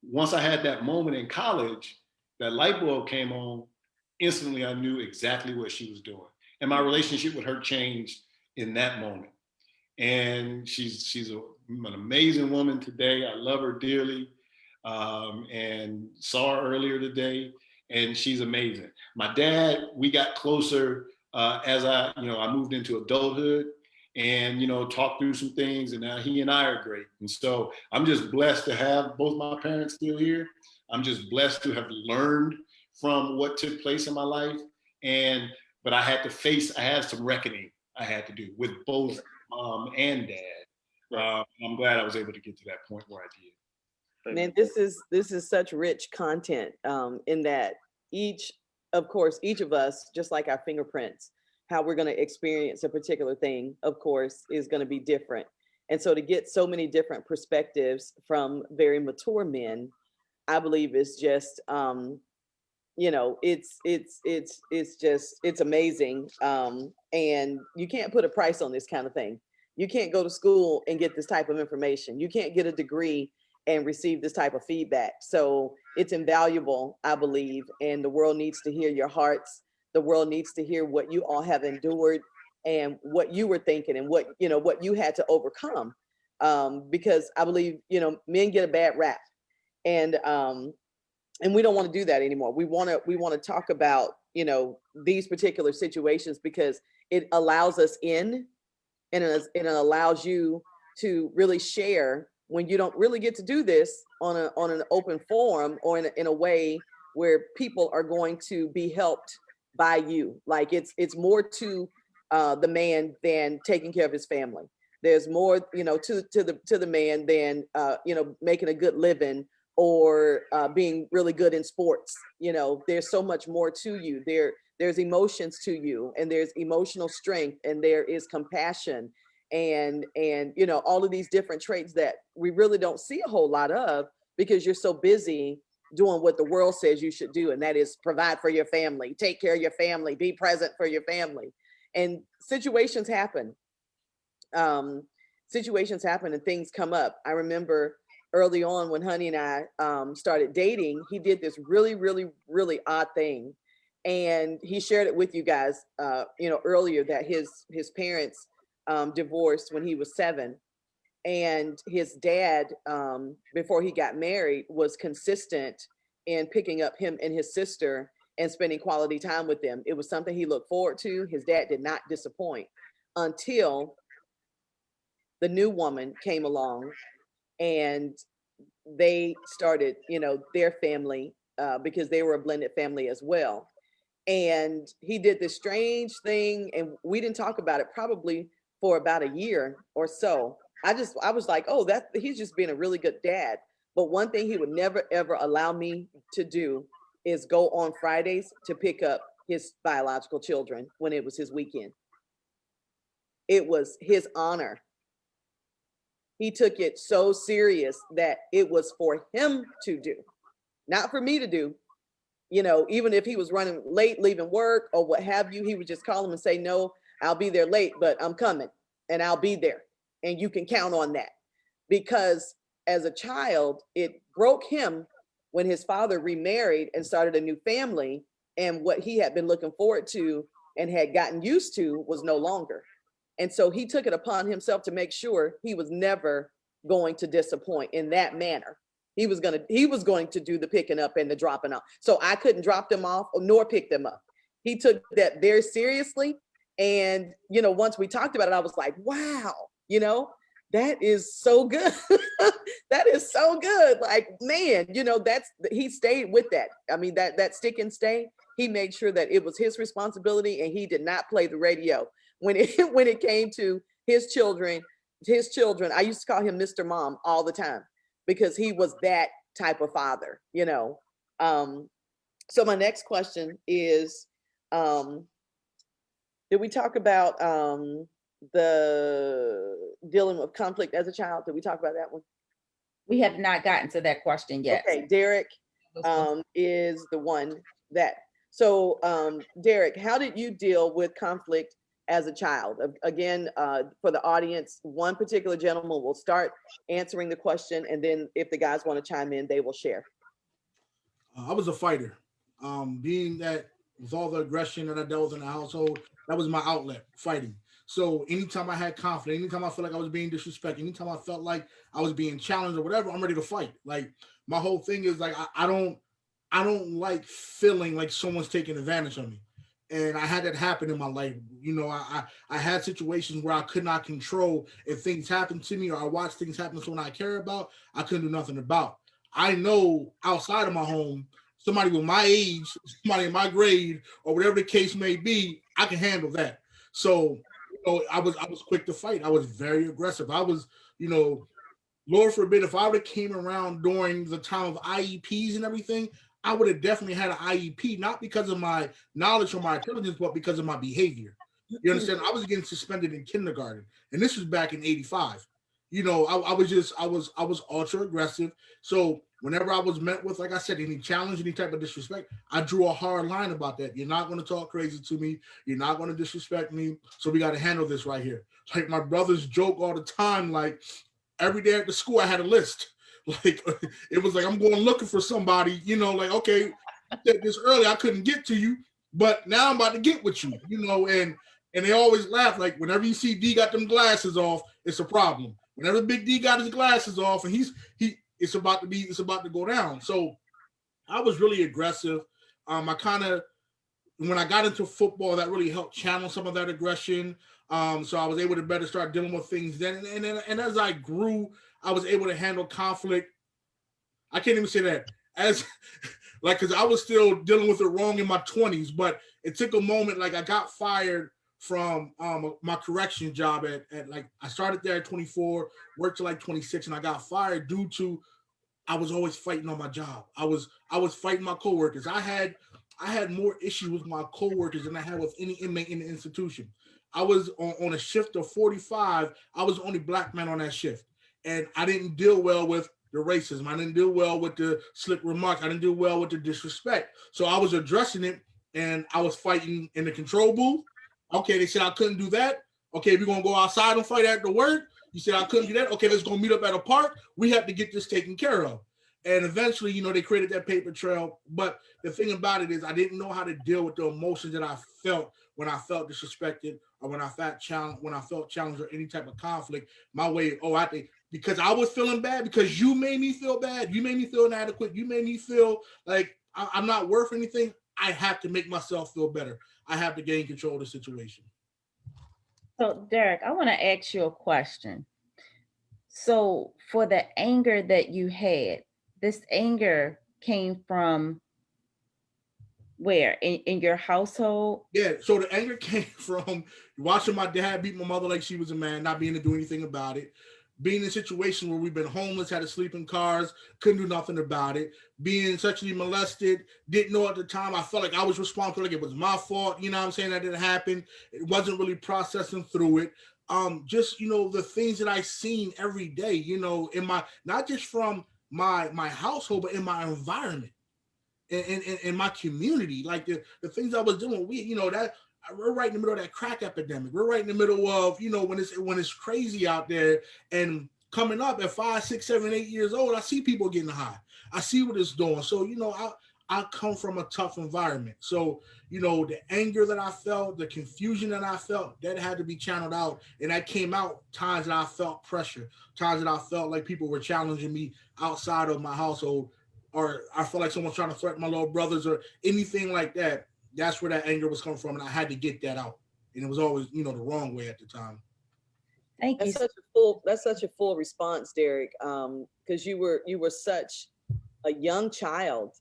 once I had that moment in college, that light bulb came on, instantly I knew exactly what she was doing. And my relationship with her changed in that moment. And she's an amazing woman today. I love her dearly, and saw her earlier today, and she's amazing. My dad, we got closer as I moved into adulthood, and talked through some things, and now he and I are great. And so I'm just blessed to have both my parents still here. I'm just blessed to have learned from what took place in my life. But I had some reckoning I had to do with both mom and dad. I'm glad I was able to get to that point where I did. Man, this is such rich content in that each of us, just like our fingerprints, how we're going to experience a particular thing, of course, is going to be different. And so to get so many different perspectives from very mature men I believe is just, you know, it's just, it's amazing. And you can't put a price on this kind of thing. You can't go to school and get this type of information. You can't get a degree and receive this type of feedback. So it's invaluable, I believe, and the world needs to hear your hearts. The world needs to hear what you all have endured and what you were thinking and what, you know, what you had to overcome. Because I believe, you know, men get a bad rap, and we don't want to do that anymore. We want to talk about, you know, these particular situations because it allows us in, and it allows you to really share when you don't really get to do this on an open forum or in a way where people are going to be helped by you. Like it's more to the man than taking care of his family. There's more, you know, to the man than you know, making a good living or being really good in sports. You know, there's so much more to you. There's emotions to you, and there's emotional strength, and there is compassion, and you know, all of these different traits that we really don't see a whole lot of because you're so busy doing what the world says you should do, and that is provide for your family, take care of your family, be present for your family. And situations happen. Situations happen and things come up. I remember early on when Honey and I started dating, he did this really, really, really odd thing. And he shared it with you guys, you know, earlier, that his parents divorced when he was 7. And his dad, before he got married, was consistent in picking up him and his sister and spending quality time with them. It was something he looked forward to. His dad did not disappoint until the new woman came along and they started, you know, their family, because they were a blended family as well. And he did this strange thing, and we didn't talk about it probably for about a year or so. I was like, oh, he's just being a really good dad. But one thing he would never, ever allow me to do is go on Fridays to pick up his biological children when it was his weekend. It was his honor. He took it so serious that it was for him to do, not for me to do. You know, even if he was running late, leaving work or what have you, he would just call him and say, no, I'll be there late, but I'm coming and I'll be there. And you can count on that. Because as a child, it broke him when his father remarried and started a new family. And what he had been looking forward to and had gotten used to was no longer. And so he took it upon himself to make sure he was never going to disappoint in that manner. He was going to do the picking up and the dropping off. So I couldn't drop them off nor pick them up. He took that very seriously. And, you know, once we talked about it, I was like, wow, you know, that is so good. That is so good. Like, man, you know, he stayed with that. I mean, that stick and stay, he made sure that it was his responsibility, and he did not play the radio when it came to his children. I used to call him Mr. Mom all the time, because he was that type of father, you know. So my next question is, did we talk about the dealing with conflict as a child? Did we talk about that one? We have not gotten to that question yet. Okay, Derek is the one that, so Derek, how did you deal with conflict as a child? Again, for the audience, one particular gentleman will start answering the question, and then if the guys want to chime in, they will share. I was a fighter. Being that with all the aggression that I dealt with in the household, that was my outlet, fighting. So anytime I had conflict, anytime I felt like I was being disrespected, anytime I felt like I was being challenged or whatever, I'm ready to fight. Like, my whole thing is like, I don't like feeling like someone's taking advantage of me. And I had that happen in my life. You know, I had situations where I could not control if things happened to me, or I watched things happen to someone I care about, I couldn't do nothing about. I know outside of my home, somebody with my age, somebody in my grade, or whatever the case may be, I can handle that. So, you know, I was quick to fight. I was very aggressive. I was, you know, Lord forbid, if I would have came around during the time of IEPs and everything, I would have definitely had an IEP, not because of my knowledge or my intelligence, but because of my behavior. You understand? I was getting suspended in kindergarten, and this was back in '85. You know, I was ultra aggressive. So whenever I was met with, like I said, any challenge, any type of disrespect, I drew a hard line about that. You're not going to talk crazy to me. You're not going to disrespect me. So we got to handle this right here. Like my brothers joke all the time, like every day at the school, I had a list. Like it was like, I'm going looking for somebody, you know, like, okay, I said this earlier, I couldn't get to you, but now I'm about to get with you, you know, and they always laugh. Like whenever you see D got them glasses off, it's a problem. Whenever Big D got his glasses off and it's about to go down. So I was really aggressive. I kind of, when I got into football, that really helped channel some of that aggression. So I was able to better start dealing with things then. And as I grew, I was able to handle conflict. I can't even say that as like, because I was still dealing with it wrong in my 20s, but it took a moment. Like I got fired from my correction job at like, I started there at 24, worked to like 26, and I got fired due to I was always fighting on my job. I was fighting my coworkers. I had more issues with my coworkers than I had with any inmate in the institution. I was on a shift of 45. I was the only black man on that shift. And I didn't deal well with the racism. I didn't deal well with the slick remarks. I didn't deal well with the disrespect. So I was addressing it, and I was fighting in the control booth. Okay, they said I couldn't do that. Okay, we're going to go outside and fight after work. You said I couldn't do that. Okay, let's go meet up at a park. We have to get this taken care of. And eventually, you know, they created that paper trail. But the thing about it is I didn't know how to deal with the emotions that I felt when I felt disrespected or when I felt challenged or any type of conflict. My way, I think because I was feeling bad, because you made me feel bad, you made me feel inadequate, you made me feel like I'm not worth anything. I have to make myself feel better. I have to gain control of the situation. So, Derek, I want to ask you a question. So, for the anger that you had, this anger came from where? In your household? Yeah, so the anger came from watching my dad beat my mother like she was a man, not being able to do anything about it. Being in a situation where we've been homeless, had to sleep in cars, couldn't do nothing about it. Being sexually molested, didn't know at the time. I felt like I was responsible, like it was my fault. You know what I'm saying? That didn't happen. It wasn't really processing through it. Just, you know, the things that I seen every day, you know, in my, not just from my household, but in my environment. In my community, like the things I was doing, we're right in the middle of that crack epidemic. We're right in the middle of, you know, when it's crazy out there. And coming up at 5, 6, 7, 8 years old, I see people getting high. I see what it's doing. So, you know, I come from a tough environment. So, you know, the anger that I felt, the confusion that I felt, that had to be channeled out. And that came out times that I felt pressure, times that I felt like people were challenging me outside of my household, or I felt like someone's trying to threaten my little brothers or anything like that. That's where that anger was coming from. And I had to get that out. And it was always, you know, the wrong way at the time. Thank you. That's such a full response, Derek. Because you were such a young child,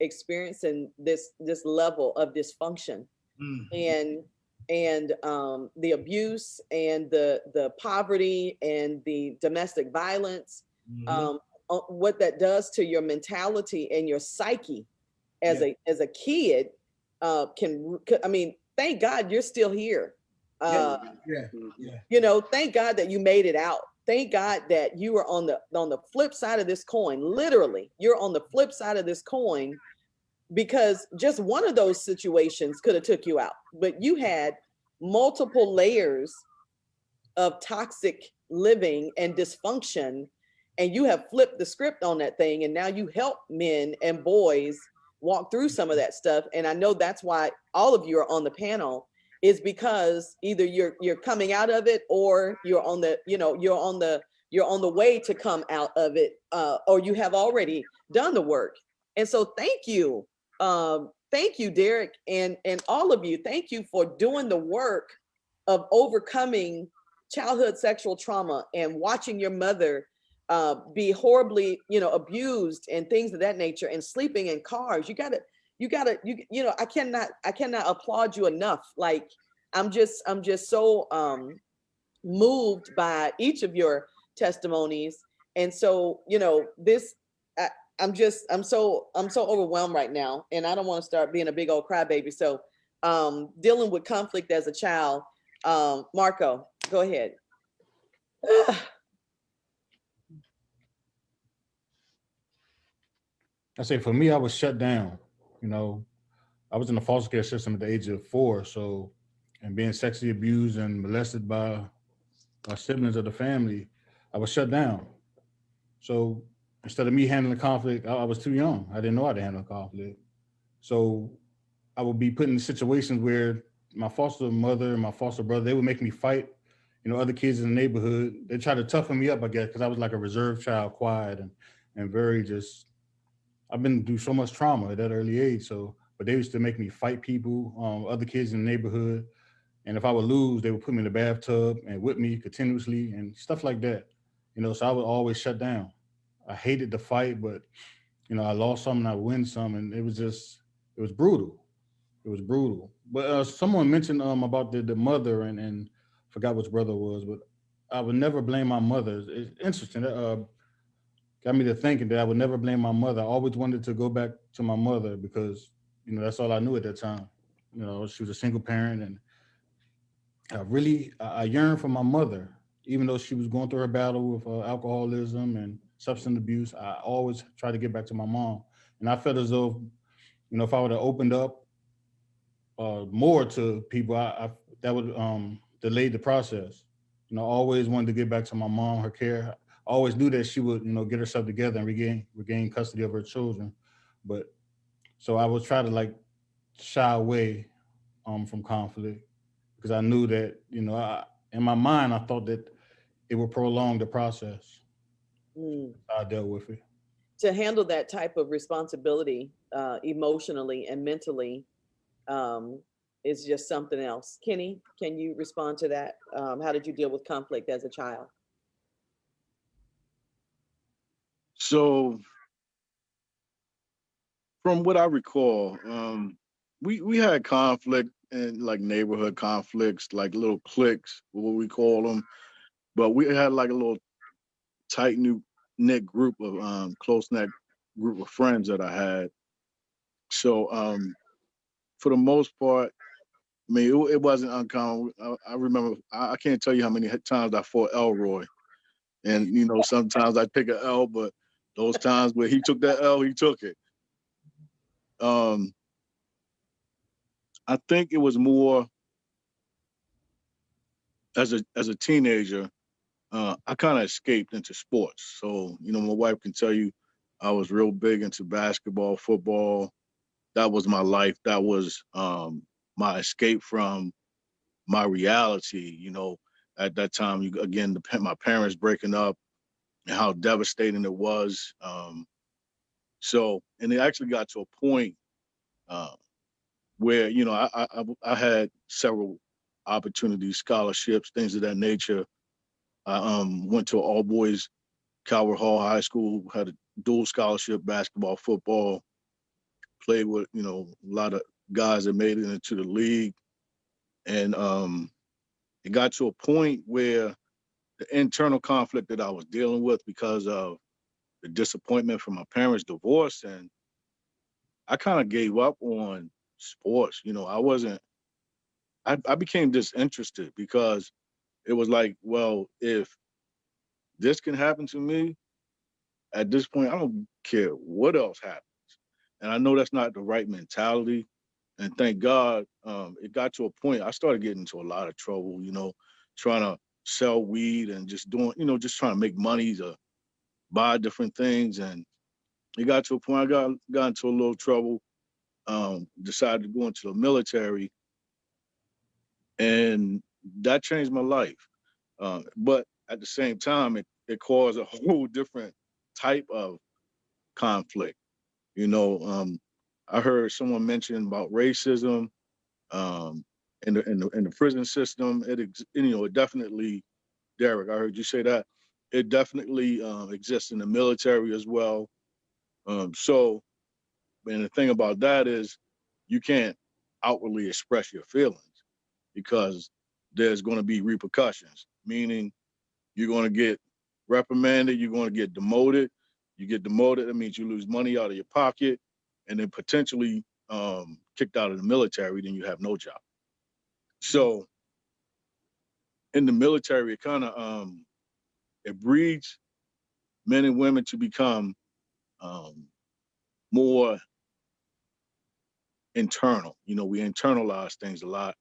experiencing this level of dysfunction, and the abuse and the poverty and the domestic violence. What that does to your mentality and your psyche as a kid thank God you're still here. You know, thank God that you made it out. Thank God that you were on the flip side of this coin. Literally, you're on the flip side of this coin, because just one of those situations could have took you out. But you had multiple layers of toxic living and dysfunction, and you have flipped the script on that thing. And now you help men and boys walk through some of that stuff. And I know that's why all of you are on the panel, is because either you're coming out of it, or you're on the way to come out of it, or you have already done the work. And so thank you, Derek, and all of you. Thank you for doing the work of overcoming childhood sexual trauma and watching your mother be horribly, abused and things of that nature, and sleeping in cars. I cannot applaud you enough. Like, I'm just so moved by each of your testimonies. And so, I'm so overwhelmed right now, and I don't want to start being a big old crybaby. So, dealing with conflict as a child, Marko, go ahead. I say for me, I was shut down. You know, I was in the foster care system at the age of 4. So, and being sexually abused and molested by siblings of the family, I was shut down. So instead of me handling conflict, I was too young. I didn't know how to handle conflict. So I would be put in situations where my foster mother and my foster brother, they would make me fight, other kids in the neighborhood. They tried to toughen me up, I guess, because I was like a reserved child, quiet and very just, I've been through so much trauma at that early age. So, but they used to make me fight people, other kids in the neighborhood. And if I would lose, they would put me in the bathtub and whip me continuously and stuff like that. So I would always shut down. I hated the fight, but I lost some and I win some, and it was brutal. It was brutal. But someone mentioned about the mother and forgot which brother it was, but I would never blame my mother. It's interesting. Got me to thinking that I would never blame my mother. I always wanted to go back to my mother because that's all I knew at that time. She was a single parent, and I yearned for my mother, even though she was going through her battle with alcoholism and substance abuse. I always tried to get back to my mom, and I felt as though, if I would have opened up more to people, I that would delay the process. I always wanted to get back to my mom, her care. I always knew that she would, get herself together and regain custody of her children. But so I would try to like shy away from conflict because I knew that, in my mind, I thought that it would prolong the process. I dealt with it. To handle that type of responsibility emotionally and mentally is just something else. Kenny, can you respond to that? How did you deal with conflict as a child? So from what I recall, we had conflict and like neighborhood conflicts, like little cliques, what we call them. But we had like a little tight knit group of close knit group of friends that I had. So for the most part, I mean, it wasn't uncommon. I remember, I can't tell you how many times I fought Elroy. And, sometimes I pick an L, but those times where he took that L, he took it. I think it was more as a teenager, I kind of escaped into sports. So, my wife can tell you I was real big into basketball, football. That was my life. That was my escape from my reality. At that time, my parents breaking up and how devastating it was. And it actually got to a point where, I had several opportunities, scholarships, things of that nature. I went to all boys Calvert Hall High School, had a dual scholarship, basketball, football, played with, a lot of guys that made it into the league. And it got to a point where the internal conflict that I was dealing with because of the disappointment from my parents' divorce, and I kind of gave up on sports. I became disinterested because it was like, well, if this can happen to me at this point, I don't care what else happens. And I know that's not the right mentality. And thank God, it got to a point, I started getting into a lot of trouble, trying to sell weed and just doing, just trying to make money to buy different things. And it got to a point, I got into a little trouble, decided to go into the military. And that changed my life. But at the same time, it caused a whole different type of conflict. I heard someone mention about racism in the prison system. It definitely, Derek, I heard you say that. It definitely exists in the military as well. And the thing about that is you can't outwardly express your feelings because there's going to be repercussions, meaning you're going to get reprimanded, you're going to get demoted. You get demoted, that means you lose money out of your pocket, and then potentially kicked out of the military, then you have no job. So in the military, it kind of it breeds men and women to become more internal. You know, we internalize things a lot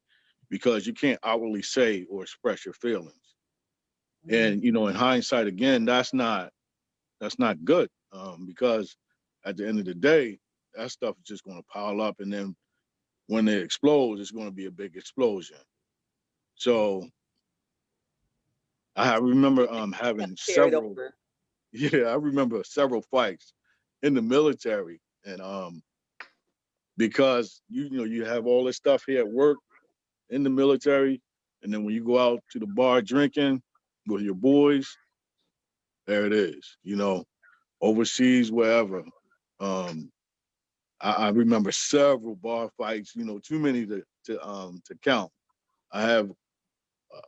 because you can't outwardly say or express your feelings. And, you know, in hindsight, again, that's not good, because at the end of the day, that stuff is just going to pile up. And then when it explodes, it's going to be a big explosion. So I remember having Carried several, over. yeah, I remember several fights in the military. And because, you know, you have all this stuff here at work in the military. And then when you go out to the bar drinking with your boys, there it is, you know, overseas, wherever. I remember several bar fights, you know, too many to count. I have a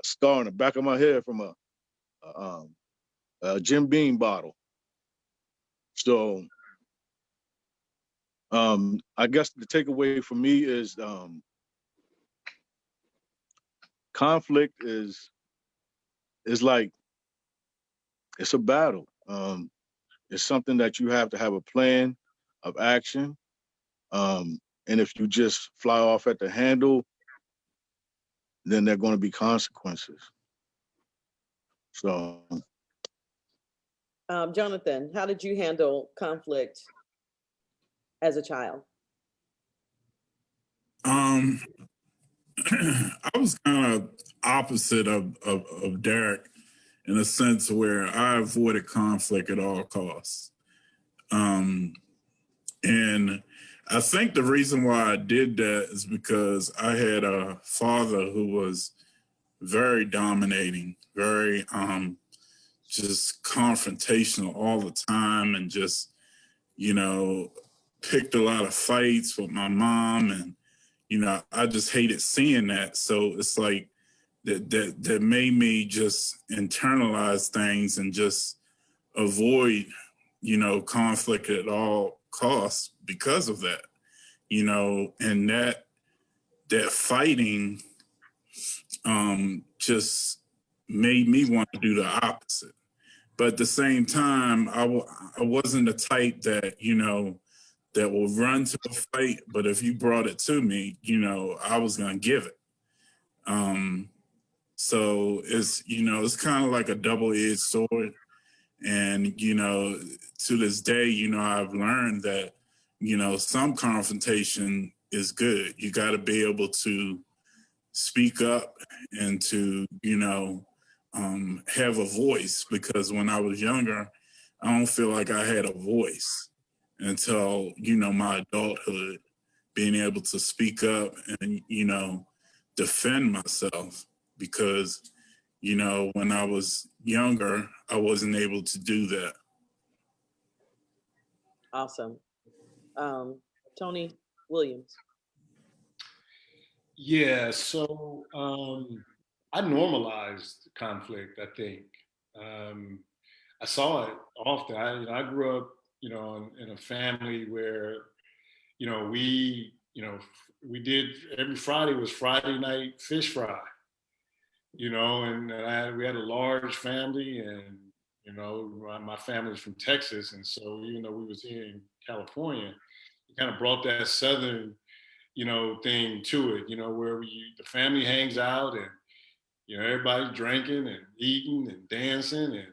scar on the back of my head from a Jim Beam bottle. So I guess the takeaway for me is conflict is like, it's a battle. It's something that you have to have a plan of action. And if you just fly off at the handle, then there are going to be consequences. So, Jonathan, how did you handle conflict as a child? I was kind of opposite of Derek in a sense where I avoided conflict at all costs. And I think the reason why I did that is because I had a father who was very dominating, very just confrontational all the time, and just, you know, picked a lot of fights with my mom. And, you know, I just hated seeing that. So it's like that made me just internalize things and just avoid, you know, conflict at all costs because of that, you know. And that fighting just made me want to do the opposite. But at the same time, I wasn't the type that, you know, that will run to a fight. But if you brought it to me, you know, I was going to give it. So it's, you know, it's kind of like a double-edged sword. And, you know, to this day, you know, I've learned that, you know, some confrontation is good. You got to be able to speak up and to, you know, have a voice, because when I was younger, I don't feel like I had a voice until, you know, my adulthood, being able to speak up and, you know, defend myself, because, you know, when I was younger, I wasn't able to do that. Awesome. Tony Williams. Yeah, so I normalized conflict, I think. I saw it often. I grew up, you know, in a family where, you know, we did, every Friday was Friday night fish fry, you know, and we had a large family, and, you know, my family's from Texas. And so even though we was here in California, it kind of brought that Southern, you know, thing to it, you know, where the family hangs out, and, you know, everybody's drinking and eating and dancing and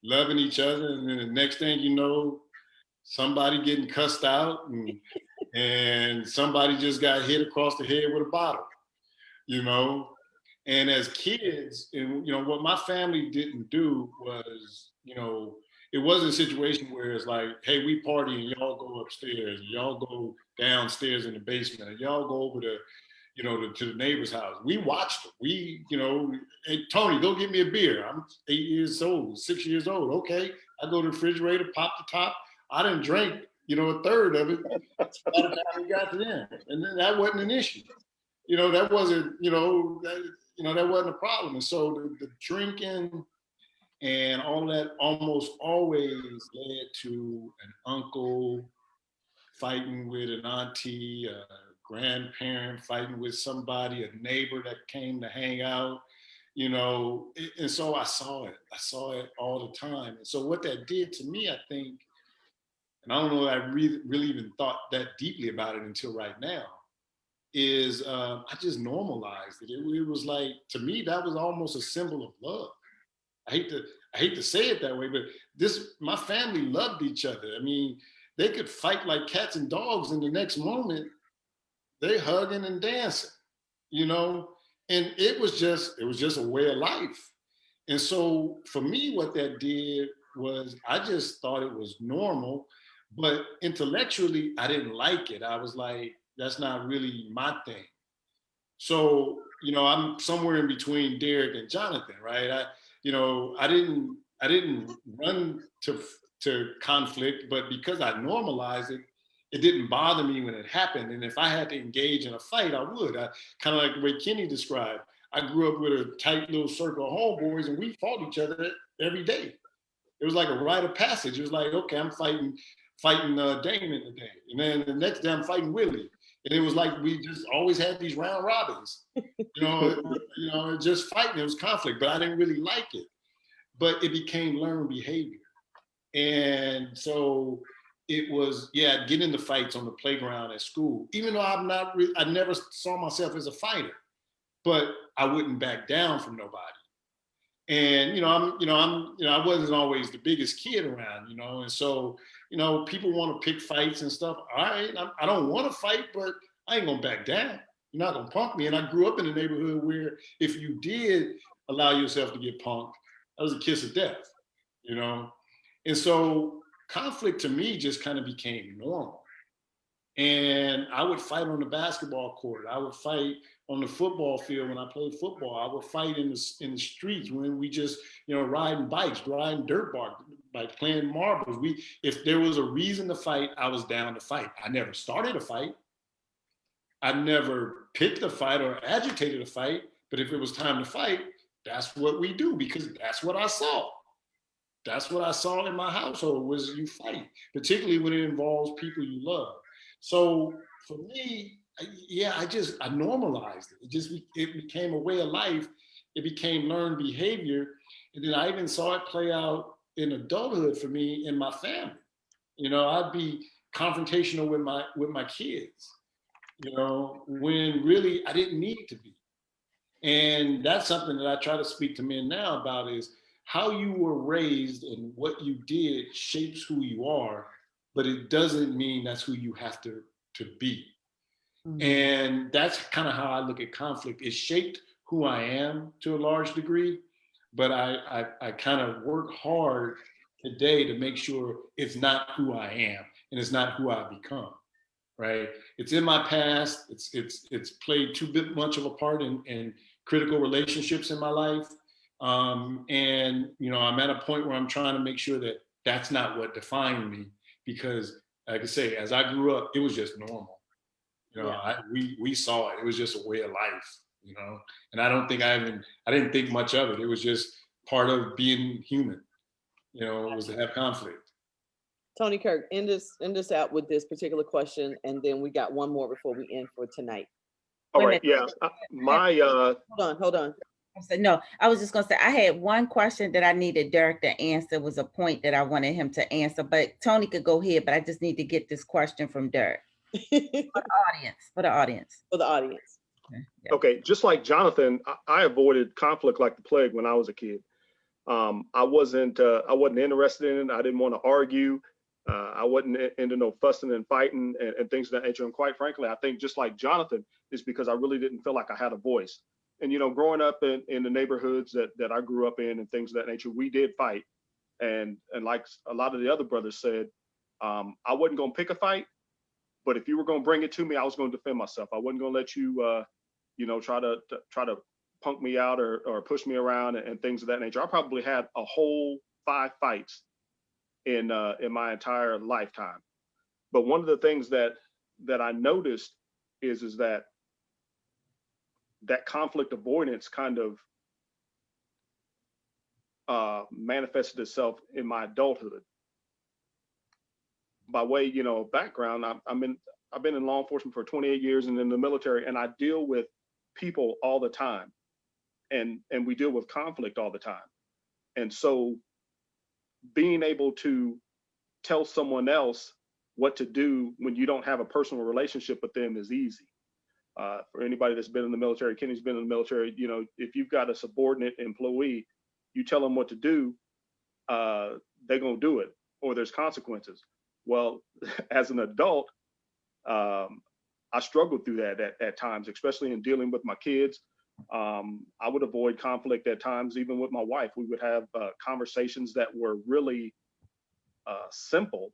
loving each other. And then the next thing you know, somebody getting cussed out, and somebody just got hit across the head with a bottle, you know. And as kids, and, you know, what my family didn't do was, you know, it wasn't a situation where it's like, hey, we party and y'all go upstairs, and y'all go downstairs in the basement, and y'all go over to, you know, to the neighbor's house. We watched them. We, you know, hey, Tony, go get me a beer. I'm 8 years old, 6 years old. Okay. I go to the refrigerator, pop the top. I didn't drink, you know, a third of it by the time we got to them. And then that wasn't an issue. You know, that wasn't, that wasn't a problem. And so the drinking and all that almost always led to an uncle fighting with an auntie, a grandparent fighting with somebody, a neighbor that came to hang out, you know. And so I saw it all the time. And so what that did to me, I think, and I don't know that I really even thought that deeply about it until right now, is I just normalized it. It was like, to me, that was almost a symbol of love. I hate to say it that way, but my family loved each other. I mean, they could fight like cats and dogs, and the next moment they hugging and dancing, you know? And it was just a way of life. And so for me, what that did was I just thought it was normal, but intellectually I didn't like it. I was like, that's not really my thing. So, you know, I'm somewhere in between Derek and Jonathan, right? I didn't run to conflict, but because I normalized it, it didn't bother me when it happened. And if I had to engage in a fight, I would. I kind of like the way Kenny described. I grew up with a tight little circle of homeboys, and we fought each other every day. It was like a rite of passage. It was like, okay, I'm fighting Damon today, and then the next day I'm fighting Willie. And it was like we just always had these round robins, just fighting. It was conflict, but I didn't really like it. But it became learned behavior, and so it was get into fights on the playground at school. Even though I never saw myself as a fighter, but I wouldn't back down from nobody. And I wasn't always the biggest kid around, and so people want to pick fights and stuff. All right, I don't want to fight, but I ain't gonna back down. You're not gonna punk me. And I grew up in a neighborhood where if you did allow yourself to get punked, that was a kiss of death, And so conflict to me just kind of became normal. And I would fight on the basketball court. I would fight on the football field when I played football. I would fight in the streets when we just, riding bikes, riding dirt bikes, playing marbles. If there was a reason to fight, I was down to fight. I never started a fight. I never picked a fight or agitated a fight. But if it was time to fight, that's what we do, because that's what I saw. That's what I saw in my household, was you fight, particularly when it involves people you love. So for me, I normalized it. It became a way of life. It became learned behavior. And then I even saw it play out in adulthood for me in my family. I'd be confrontational with my kids, when really I didn't need to be. And that's something that I try to speak to men now about, is how you were raised and what you did shapes who you are, but it doesn't mean that's who you have to be. Mm-hmm. And that's kind of how I look at conflict. It shaped who I am to a large degree, but I kind of work hard today to make sure it's not who I am and it's not who I become, right? It's in my past. It's played too much of a part in critical relationships in my life. And I'm at a point where I'm trying to make sure that that's not what defined me, because like I say, as I grew up, it was just normal. We saw it. It was just a way of life, and I don't think I didn't think much of it. It was just part of being human, it was to have conflict. Tony, Kirk, end us out with this particular question, and then we got one more before we end for tonight. All right. Yeah. Hold on. No, I was just going to say, I had one question that I needed Derek to answer. Was a point that I wanted him to answer, but Tony could go ahead, but I just need to get this question from Derek. For the audience. Okay. Just like Jonathan, I avoided conflict like the plague when I was a kid. I wasn't interested in it. I didn't want to argue. I wasn't into no fussing and fighting and things of that nature. And quite frankly, I think just like Jonathan, is because I really didn't feel like I had a voice. And, growing up in the neighborhoods that I grew up in and things of that nature, we did fight. And like a lot of the other brothers said, I wasn't going to pick a fight, but if you were going to bring it to me, I was going to defend myself. I wasn't going to let you, try to punk me out or push me around and things of that nature. I probably had a whole 5 fights in my entire lifetime. But one of the things that I noticed is that conflict avoidance kind of manifested itself in my adulthood. By way, of background, I've been in law enforcement for 28 years and in the military, and I deal with people all the time, and we deal with conflict all the time. And so being able to tell someone else what to do when you don't have a personal relationship with them is easy. For anybody that's been in the military, Kenny's been in the military, you know, if you've got a subordinate employee, you tell them what to do, they're going to do it, or there's consequences. Well, as an adult, I struggled through that at times, especially in dealing with my kids. I would avoid conflict at times, even with my wife. We would have conversations that were really simple,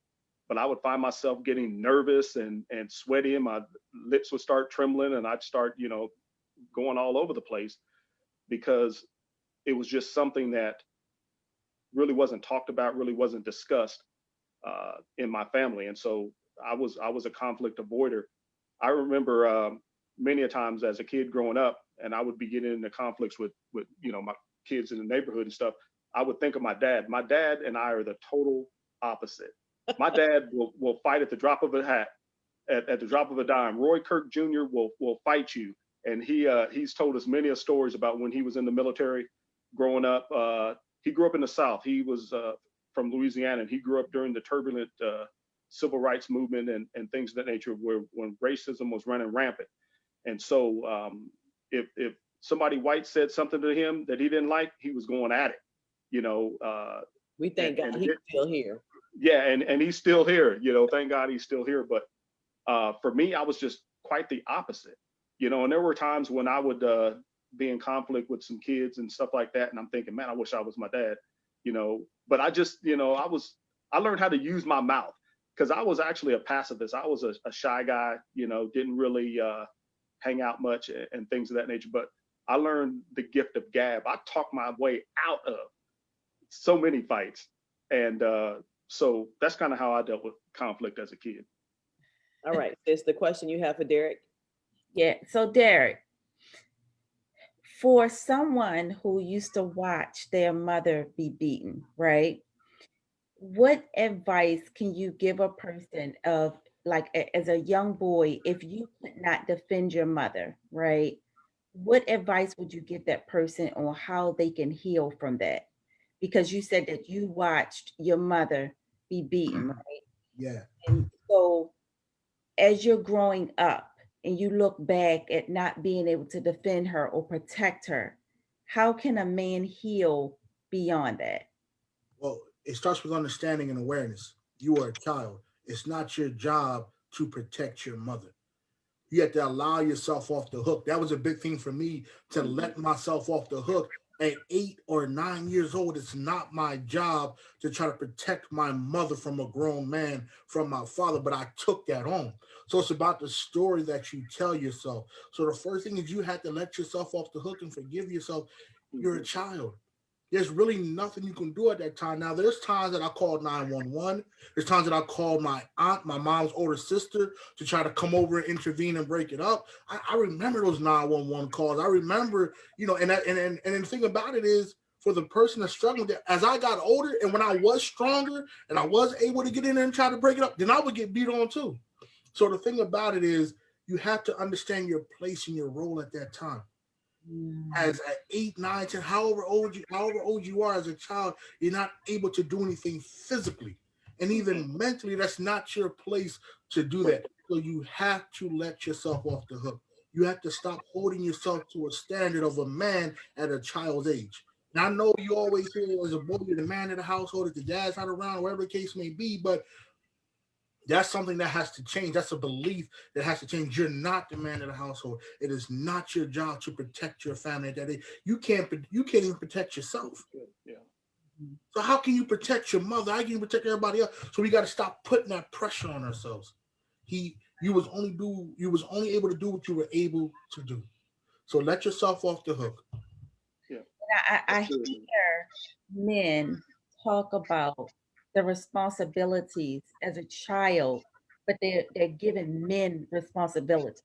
but I would find myself getting nervous and sweaty, and my lips would start trembling, and I'd start, you know, going all over the place, because it was just something that really wasn't talked about, really wasn't discussed in my family. And so I was a conflict avoider. I remember many a times as a kid growing up, and I would be getting into conflicts with you know, my kids in the neighborhood and stuff. I would think of my dad. My dad and I are the total opposite. My dad will fight at the drop of a hat, at the drop of a dime. Roy Kirk Jr. will fight you, and he's told us many stories about when he was in the military growing up. He grew up in the South. He was from Louisiana, and he grew up during the turbulent civil rights movement and things of that nature, when racism was running rampant. And so if somebody white said something to him that he didn't like, he was going at it, you know. We thank God he's still here. Yeah, and he's still here, you know, thank God he's still here. But for me, I was just quite the opposite, you know, and there were times when I would be in conflict with some kids and stuff like that, and I'm thinking, man, I wish I was my dad, you know. But I just, you know, I learned how to use my mouth, because I was actually a pacifist. I was a shy guy, you know, didn't really hang out much and things of that nature. But I learned the gift of gab. I talked my way out of so many fights. And so that's kind of how I dealt with conflict as a kid. All right, is the question you have for Derek? Yeah. So Derek, for someone who used to watch their mother be beaten, right? What advice can you give a person of, like, as a young boy, if you could not defend your mother, right? What advice would you give that person on how they can heal from that? Because you said that you watched your mother be beaten, right? Yeah. And so as you're growing up and you look back at not being able to defend her or protect her, how can a man heal beyond that? Well, it starts with understanding and awareness. You are a child. It's not your job to protect your mother. You have to allow yourself off the hook. That was a big thing for me, to let myself off the hook. At 8 or 9 years old, it's not my job to try to protect my mother from a grown man, from my father, but I took that on. So it's about the story that you tell yourself. So the first thing is you have to let yourself off the hook and forgive yourself. You're a child. There's really nothing you can do at that time. Now, there's times that I called 911. There's times that I called my aunt, my mom's older sister, to try to come over and intervene and break it up. I remember those 911 calls. I remember, you know, and the thing about it is, for the person that's struggling, as I got older and when I was stronger and I was able to get in there and try to break it up, then I would get beat on too. So the thing about it is, you have to understand your place and your role at that time. As at 8, 9, 10, however old you are as a child, you're not able to do anything physically. And even mentally, that's not your place to do that. So you have to let yourself off the hook. You have to stop holding yourself to a standard of a man at a child's age. Now, I know you always hear, as a boy, you're the man of the household, if the dad's not around, whatever the case may be, but that's something that has to change. That's a belief that has to change. You're not the man of the household. It is not your job to protect your family at that age. You can't even protect yourself. Yeah. So how can you protect your mother? How can you protect everybody else? So we got to stop putting that pressure on ourselves. You was only able to do what you were able to do. So let yourself off the hook. Yeah. I hear men talk about the responsibilities as a child, but they're giving men responsibilities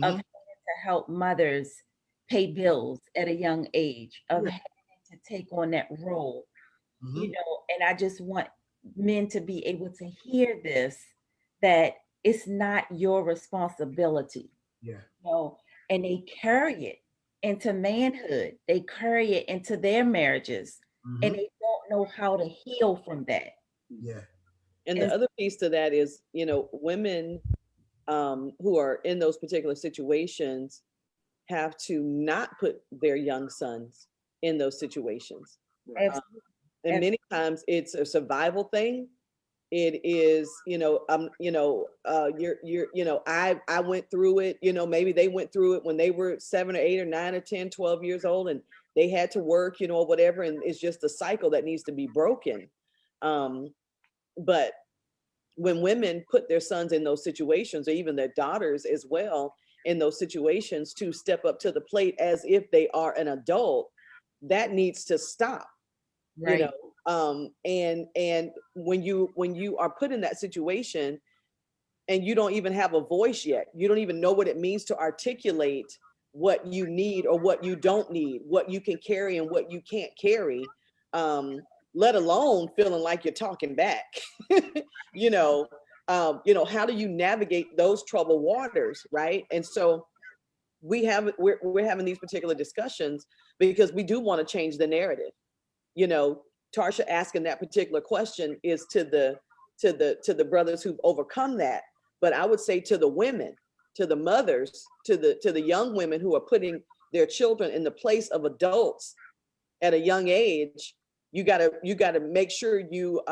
of having to help mothers pay bills at a young age, of having to take on that role, you know. And I just want men to be able to hear this, that it's not your responsibility. Yeah. You know, and they carry it into manhood. They carry it into their marriages, and they don't know how to heal from that. Yeah. And the other piece to that is, you know, women who are in those particular situations have to not put their young sons in those situations. And many times it's a survival thing. It is, I went through it, maybe they went through it when they were 7 or 8 or 9 or 10, 12 years old, and they had to work, or whatever. And it's just a cycle that needs to be broken. But when women put their sons in those situations, or even their daughters as well, in those situations, to step up to the plate as if they are an adult, that needs to stop. Right. And when you are put in that situation and you don't even have a voice yet, you don't even know what it means to articulate what you need or what you don't need, what you can carry and what you can't carry, let alone feeling like you're talking back. How do you navigate those troubled waters, right? And so we're having these particular discussions because we do want to change the narrative. Tarsha asking that particular question is to the brothers who've overcome that. But I would say to the women, to the mothers, to the young women who are putting their children in the place of adults at a young age, you gotta make sure you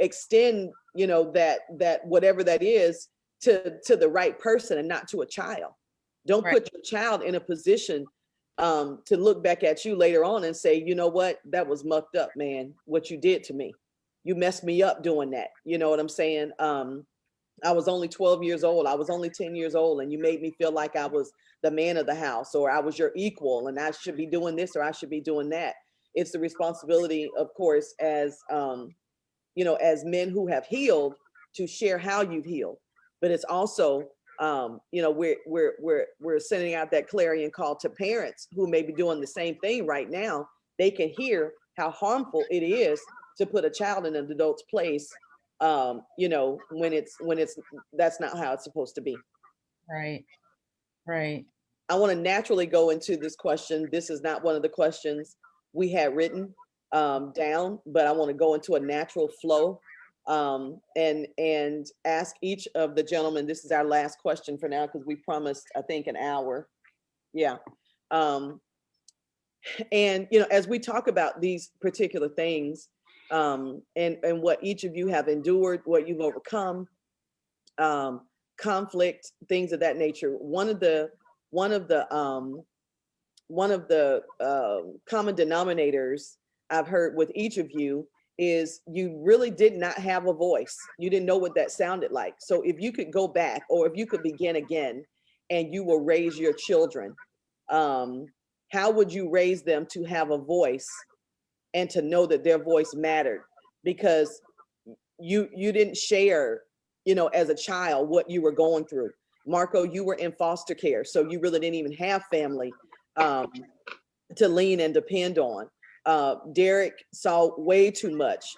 extend, that whatever that is to the right person and not to a child. Don't put your child in a position to look back at you later on and say, you know what, that was mucked up, man, what you did to me. You messed me up doing that. You know what I'm saying? I was only 12 years old. I was only 10 years old, and you made me feel like I was the man of the house, or I was your equal and I should be doing this or I should be doing that. It's the responsibility, of course, as men who have healed, to share how you've healed. But it's also, we're sending out that clarion call to parents who may be doing the same thing right now. They can hear how harmful it is to put a child in an adult's place, when it's that's not how it's supposed to be. Right. I want to naturally go into this question. This is not one of the questions we had written down, but I want to go into a natural flow and ask each of the gentlemen. This is our last question for now, because we promised, I think, an hour. Yeah. And as we talk about these particular things, and what each of you have endured, what you've overcome, conflict, things of that nature. One of the common denominators I've heard with each of you is you really did not have a voice. You didn't know what that sounded like. So if you could go back, or if you could begin again, and you will raise your children, how would you raise them to have a voice and to know that their voice mattered? Because you didn't share, as a child, what you were going through. Marko, you were in foster care, so you really didn't even have family to lean and depend on. Derek saw way too much.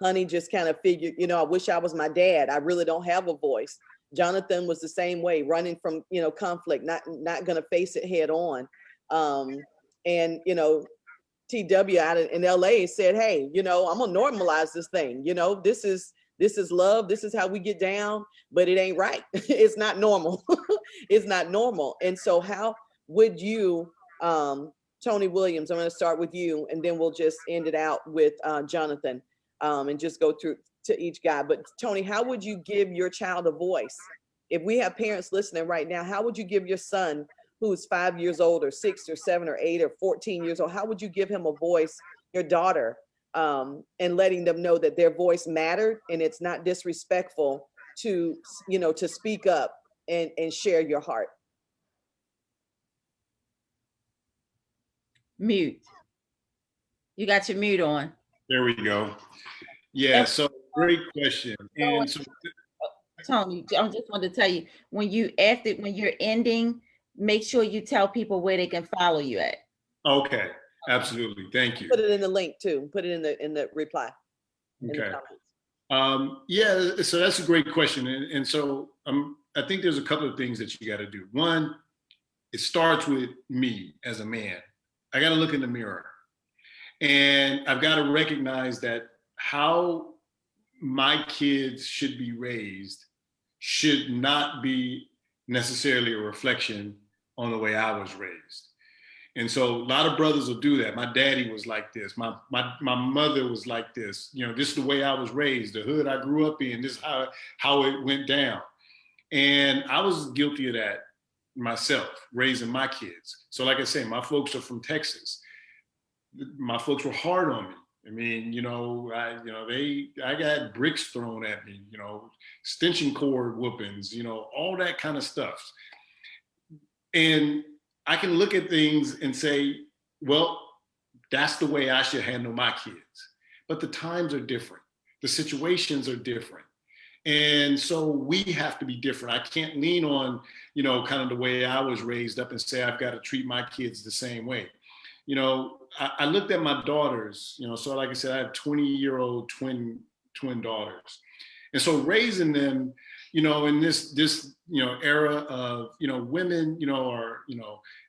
Honey just kind of figured, I wish I was my dad. I really don't have a voice. Jonathan was the same way, running from, conflict, not going to face it head on. And, TW out in LA said, hey, I'm gonna normalize this thing. This is love. This is how we get down, but it ain't right. It's not normal. It's not normal. And so how would you, Tony Williams, I'm going to start with you, and then we'll just end it out with Jonathan, and just go through to each guy. But Tony, how would you give your child a voice? If we have parents listening right now, how would you give your son, who's 5 years old or 6 or 7 or 8 or 14 years old, how would you give him a voice, your daughter, and letting them know that their voice mattered, and it's not disrespectful to speak up and share your heart? Mute. You got your mute on. There we go. Yeah, so great question. And so, Tony, I just wanted to tell you, when you're ending, make sure you tell people where they can follow you at. okay, absolutely. Thank you. Put it in the link too. Put it in the reply. Okay. Yeah, so that's a great question. And so I think there's a couple of things that you got to do. One, it starts with me as a man. I got to look in the mirror, and I've got to recognize that how my kids should be raised should not be necessarily a reflection on the way I was raised. And so a lot of brothers will do that. My daddy was like this. My mother was like this. You know, this is the way I was raised. The hood I grew up in, this is how it went down. And I was guilty of that myself, raising my kids. So like I say, my folks are from Texas. My folks were hard on me. I mean, I got bricks thrown at me, extension cord whoopings, all that kind of stuff. And I can look at things and say, well, that's the way I should handle my kids. But the times are different. The situations are different. And so we have to be different. I can't lean on, kind of the way I was raised up and say, I've got to treat my kids the same way. I looked at my daughters, so like I said, I have 20-year-old twin daughters. And so raising them, in this era of, women,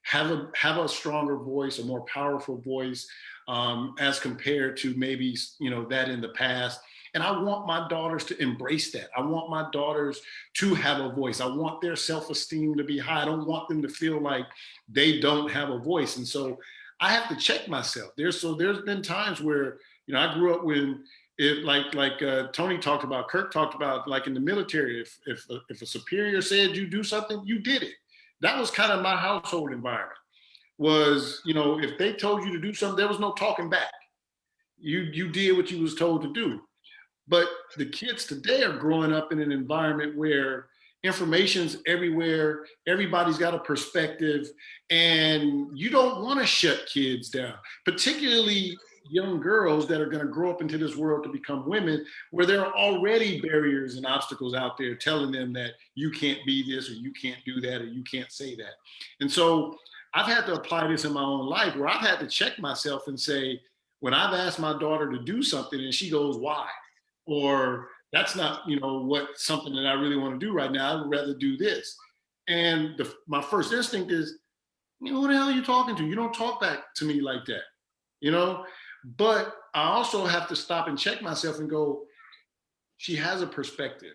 have a stronger voice, a more powerful voice, as compared to maybe, that in the past. And I want my daughters to embrace that. I want my daughters to have a voice. I want their self-esteem to be high. I don't want them to feel like they don't have a voice. And so I have to check myself. There's been times where, I grew up when Tony talked about, Kirk talked about, like in the military, if a superior said you do something, you did it. That was kind of my household environment. Was, if they told you to do something, there was no talking back. You did what you was told to do. But the kids today are growing up in an environment where information's everywhere, everybody's got a perspective, and you don't want to shut kids down, particularly young girls that are going to grow up into this world to become women, where there are already barriers and obstacles out there telling them that you can't be this, or you can't do that, or you can't say that. And so I've had to apply this in my own life, where I've had to check myself and say, when I've asked my daughter to do something and she goes, why? Or that's not, something that I really want to do right now. I would rather do this. And my first instinct is, who the hell are you talking to? You don't talk back to me like that, But I also have to stop and check myself and go, she has a perspective.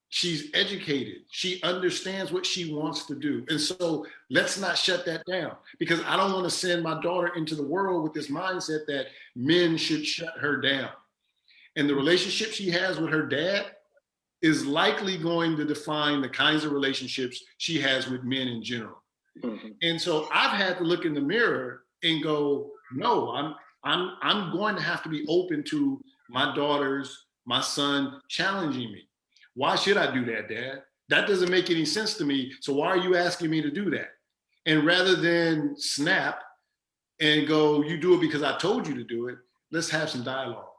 She's educated. She understands what she wants to do. And so let's not shut that down, because I don't want to send my daughter into the world with this mindset that men should shut her down. And the relationship she has with her dad is likely going to define the kinds of relationships she has with men in general. Mm-hmm. And so I've had to look in the mirror and go, no, I'm going to have to be open to my daughters, my son challenging me. Why should I do that, Dad? That doesn't make any sense to me. So why are you asking me to do that? And rather than snap and go, you do it because I told you to do it, let's have some dialogue.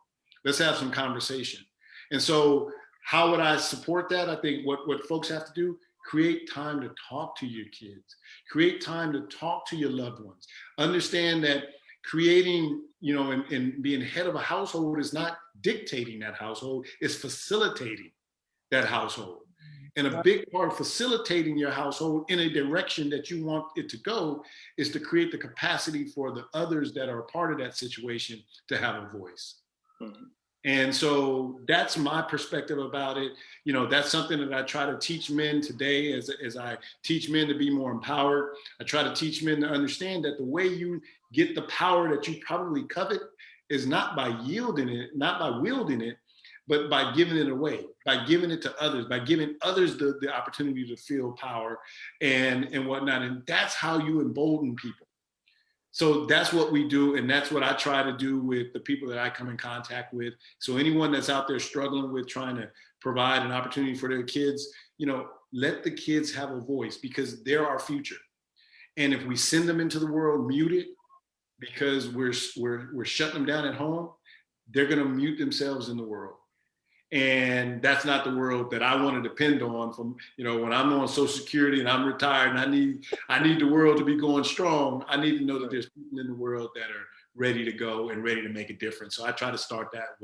Let's have some conversation. And so how would I support that? I think what folks have to do, create time to talk to your kids, create time to talk to your loved ones. Understand that creating, and being head of a household is not dictating that household, it's facilitating that household. And a big part of facilitating your household in a direction that you want it to go is to create the capacity for the others that are a part of that situation to have a voice. Mm-hmm. And so that's my perspective about it. That's something that I try to teach men today as I teach men to be more empowered. I try to teach men to understand that the way you get the power that you probably covet is not by yielding it, not by wielding it, but by giving it away, by giving it to others, by giving others the opportunity to feel power and whatnot. And that's how you embolden people. So that's what we do. And that's what I try to do with the people that I come in contact with. So anyone that's out there struggling with trying to provide an opportunity for their kids, let the kids have a voice, because they're our future. And if we send them into the world muted because we're shutting them down at home, they're going to mute themselves in the world. And that's not the world that I want to depend on from, when I'm on Social Security and I'm retired and I need the world to be going strong. I need to know that there's people in the world that are ready to go and ready to make a difference. So I try to start that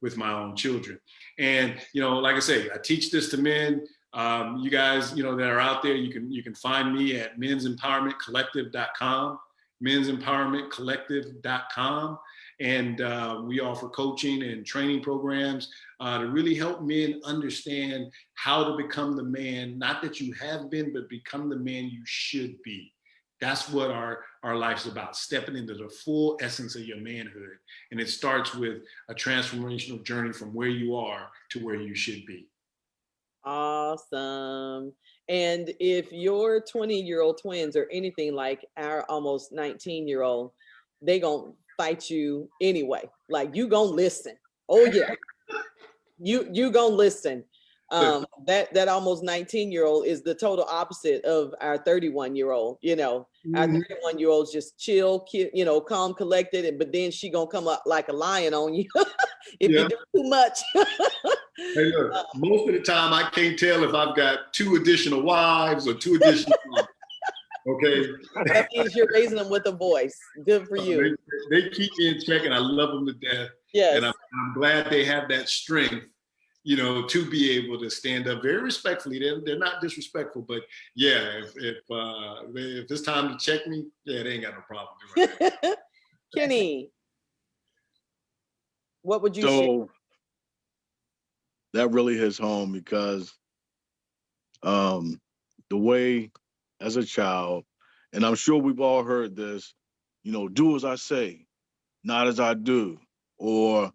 with my own children. And, like I say, I teach this to men. You guys, that are out there, you can find me at men'sempowermentcollective.com, men'sempowermentcollective.com. And we offer coaching and training programs to really help men understand how to become the man, not that you have been, but become the man you should be. That's what our life's about, stepping into the full essence of your manhood. And it starts with a transformational journey from where you are to where you should be. Awesome. And if your 20-year-old twins are anything like our almost 19-year-old, they gonna fight you anyway. Like, you gonna listen. Oh yeah. You gonna listen. That almost 19-year-old is the total opposite of our 31-year-old. You know, our 31-year-old's just chill, you know, calm, collected, but then she gonna come up like a lion on you if you do too much. Hey, look, most of the time I can't tell if I've got 2 additional wives or 2 additional wives. Okay. That means you're raising them with a voice. Good for you. They keep me in check, and I love them to death. Yes. And I'm glad they have that strength, you know, to be able to stand up very respectfully. They're not disrespectful, but yeah, if it's time to check me, yeah, they ain't got no problem doing that. Kenny, what would you share? So that really hits home because the way as a child, and I'm sure we've all heard this, you know, do as I say, not as I do, or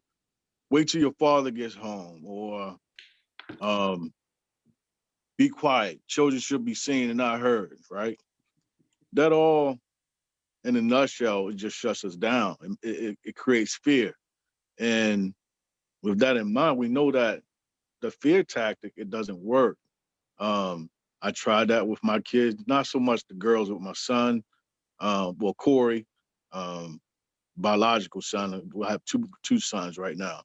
wait till your father gets home, or be quiet. Children should be seen and not heard, right? That all, in a nutshell, it just shuts us down. It creates fear. And with that in mind, we know that the fear tactic, it doesn't work. I tried that with my kids, not so much the girls, with my son, well, Corey, biological son. I have two sons right now.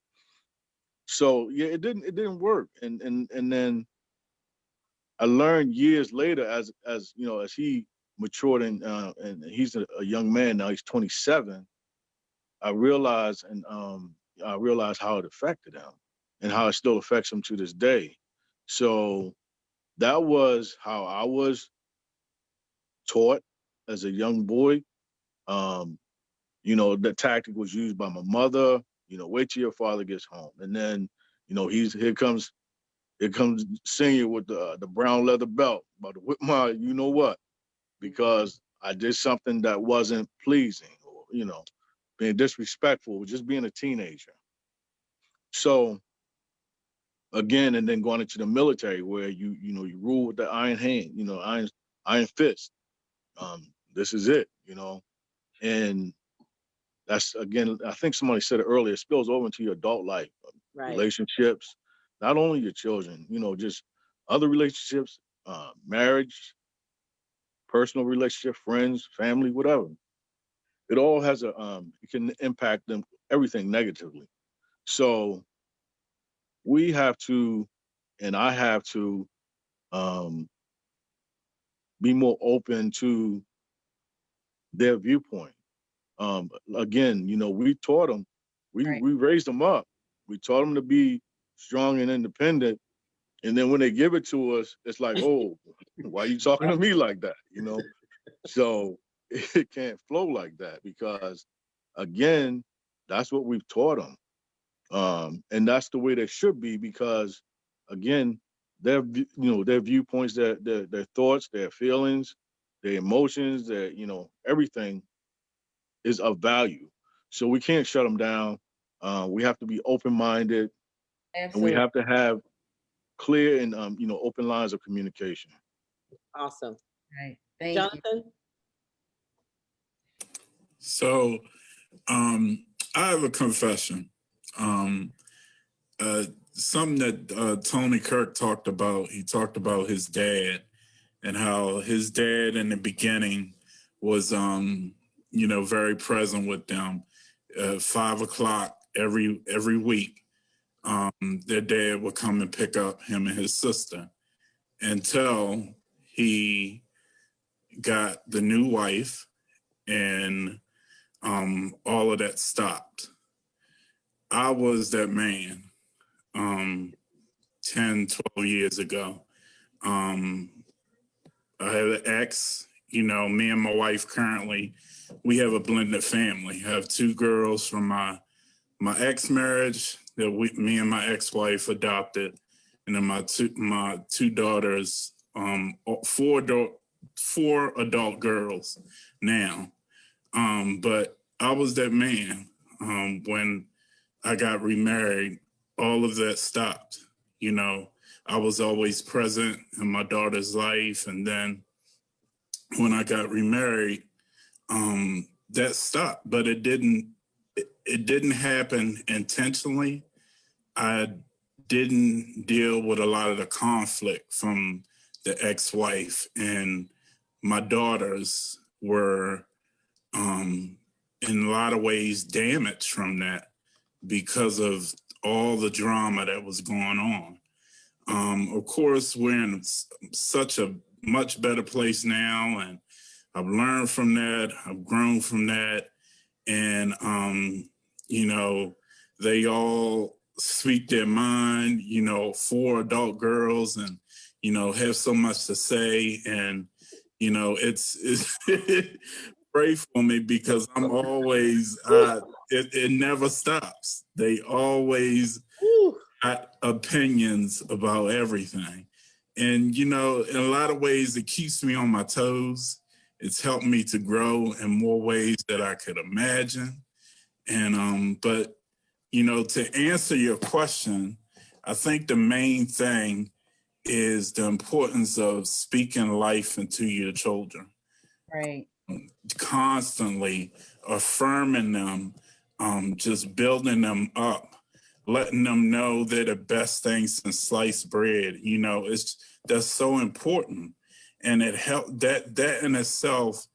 So yeah, it didn't work. And then I learned years later, as you know, as he matured and he's a young man now, he's 27. I realized how it affected him and how it still affects him to this day. So that was how I was taught as a young boy. You know, the tactic was used by my mother, you know, wait till your father gets home. And then, you know, here comes senior with the brown leather belt, about to whip my, you know what, because I did something that wasn't pleasing, or, you know, being disrespectful, just being a teenager. So again, and then going into the military where you rule with the iron hand, you know, iron fist. This is it, you know, and that's, again, I think somebody said it earlier, it spills over into your adult life, Right. relationships, not only your children, you know, just other relationships, marriage, personal relationship, friends, family, whatever. It all has it can impact them, everything negatively. So we have to, and I have to, be more open to their viewpoint. Again, you know, we taught them, we raised them up. We taught them to be strong and independent. And then when they give it to us, it's like, oh, why are you talking to me like that? You know, so it can't flow like that because, again, that's what we've taught them. And that's the way they should be because, again, their viewpoints, their thoughts, their feelings, their emotions, their, you know, everything is of value. So we can't shut them down. We have to be open-minded. Absolutely. And we have to have clear and open lines of communication. Awesome. Right. Thank Jonathan? you. So I have a confession. Something that Tony Kirk talked about. He talked about his dad and how his dad in the beginning was very present with them. 5 o'clock every week, their dad would come and pick up him and his sister until he got the new wife and all of that stopped. I was that man 10, 12 years ago. I had an ex, me and my wife currently, we have a blended family. I have 2 girls from my ex-marriage that me and my ex-wife adopted, and then my two daughters, 4 adult girls now. But I was that man when I got remarried. All of that stopped. I was always present in my daughter's life, and then when I got remarried, that stopped. But it didn't happen intentionally. I didn't deal with a lot of the conflict from the ex-wife, and my daughters were in a lot of ways damaged from that because of all the drama that was going on. Of course, we're in such a much better place now, and I've learned from that. I've grown from that. And, they all speak their mind, 4 adult girls, and, have so much to say. And, it's pray for me, because I'm always, it never stops. They always got opinions about everything. And, in a lot of ways, it keeps me on my toes. It's helped me to grow in more ways that I could imagine. And, but, to answer your question, I think the main thing is the importance of speaking life into your children. Right. Constantly affirming them, just building them up, letting them know they're the best thing since sliced bread. That's so important. And it that in itself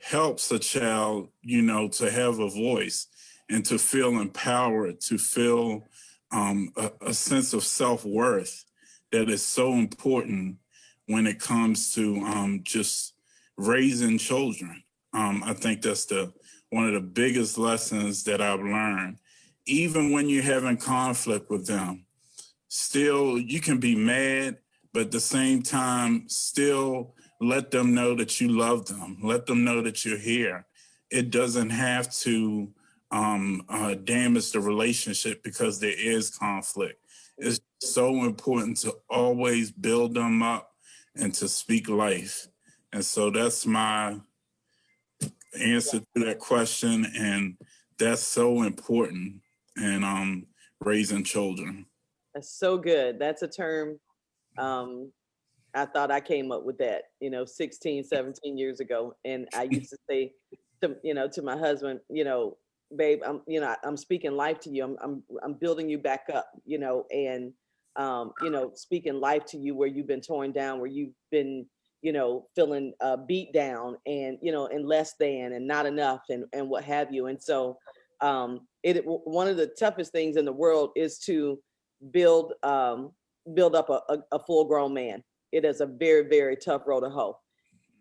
helps a child, to have a voice and to feel empowered, to feel a sense of self-worth that is so important when it comes to just raising children. I think that's one of the biggest lessons that I've learned. Even when you're having conflict with them, still you can be mad, but at the same time, still let them know that you love them. Let them know that you're here. It doesn't have to damage the relationship because there is conflict. It's so important to always build them up and to speak life. And so that's my answer to that question. And that's so important in raising children. That's so good. That's a term. I thought I came up with that, 16, 17 years ago. And I used to say to my husband, babe, I'm speaking life to you. I'm building you back up, and speaking life to you where you've been torn down, where you've been, feeling beat down and, and less than and not enough and what have you. And so one of the toughest things in the world is to build up a full grown man. It is a very, very tough road to hoe.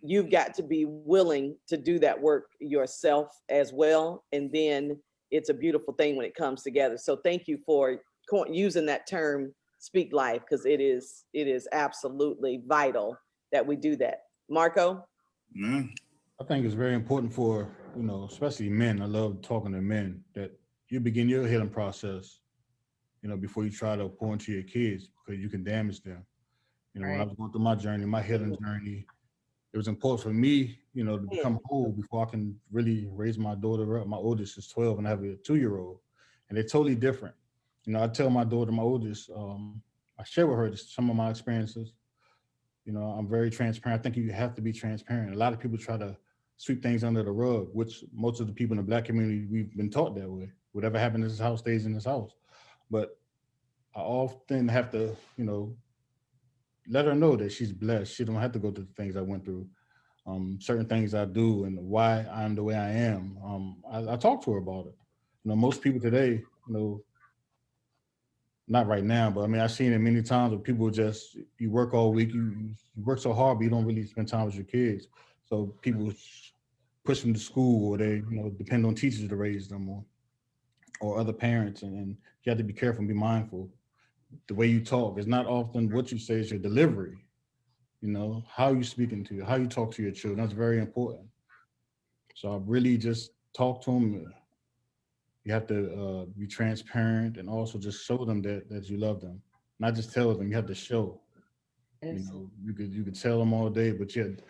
You've got to be willing to do that work yourself as well. And then it's a beautiful thing when it comes together. So thank you for using that term, speak life, because it is absolutely vital that we do that. Marko? I think it's very important for, especially men. I love talking to men, that you begin your healing process, before you try to pour into your kids, because you can damage them. When I was going through my journey, my healing journey, it was important for me, to become whole before I can really raise my daughter up. My oldest is 12 and I have a 2-year-old, and they're totally different. I tell my daughter, my oldest, I share with her some of my experiences. I'm very transparent. I think you have to be transparent. A lot of people try to sweep things under the rug, which most of the people in the Black community, we've been taught that way. Whatever happened in this house stays in this house. But I often have to, let her know that she's blessed. She don't have to go through the things I went through, certain things I do and why I'm the way I am. I talk to her about it. Most people today, not right now, but I've seen it many times where people you work all week, you work so hard, but you don't really spend time with your kids. So people push them to school, or they, depend on teachers to raise them, or other parents. And you have to be careful and be mindful. The way you talk is not often what you say, is your delivery. You know, how you speaking to you, how you talk to your children. That's very important. So I really just talk to them. You have to be transparent and also just show them that you love them. Not just tell them. You have to show. You Yes. know, you could tell them all day, but yet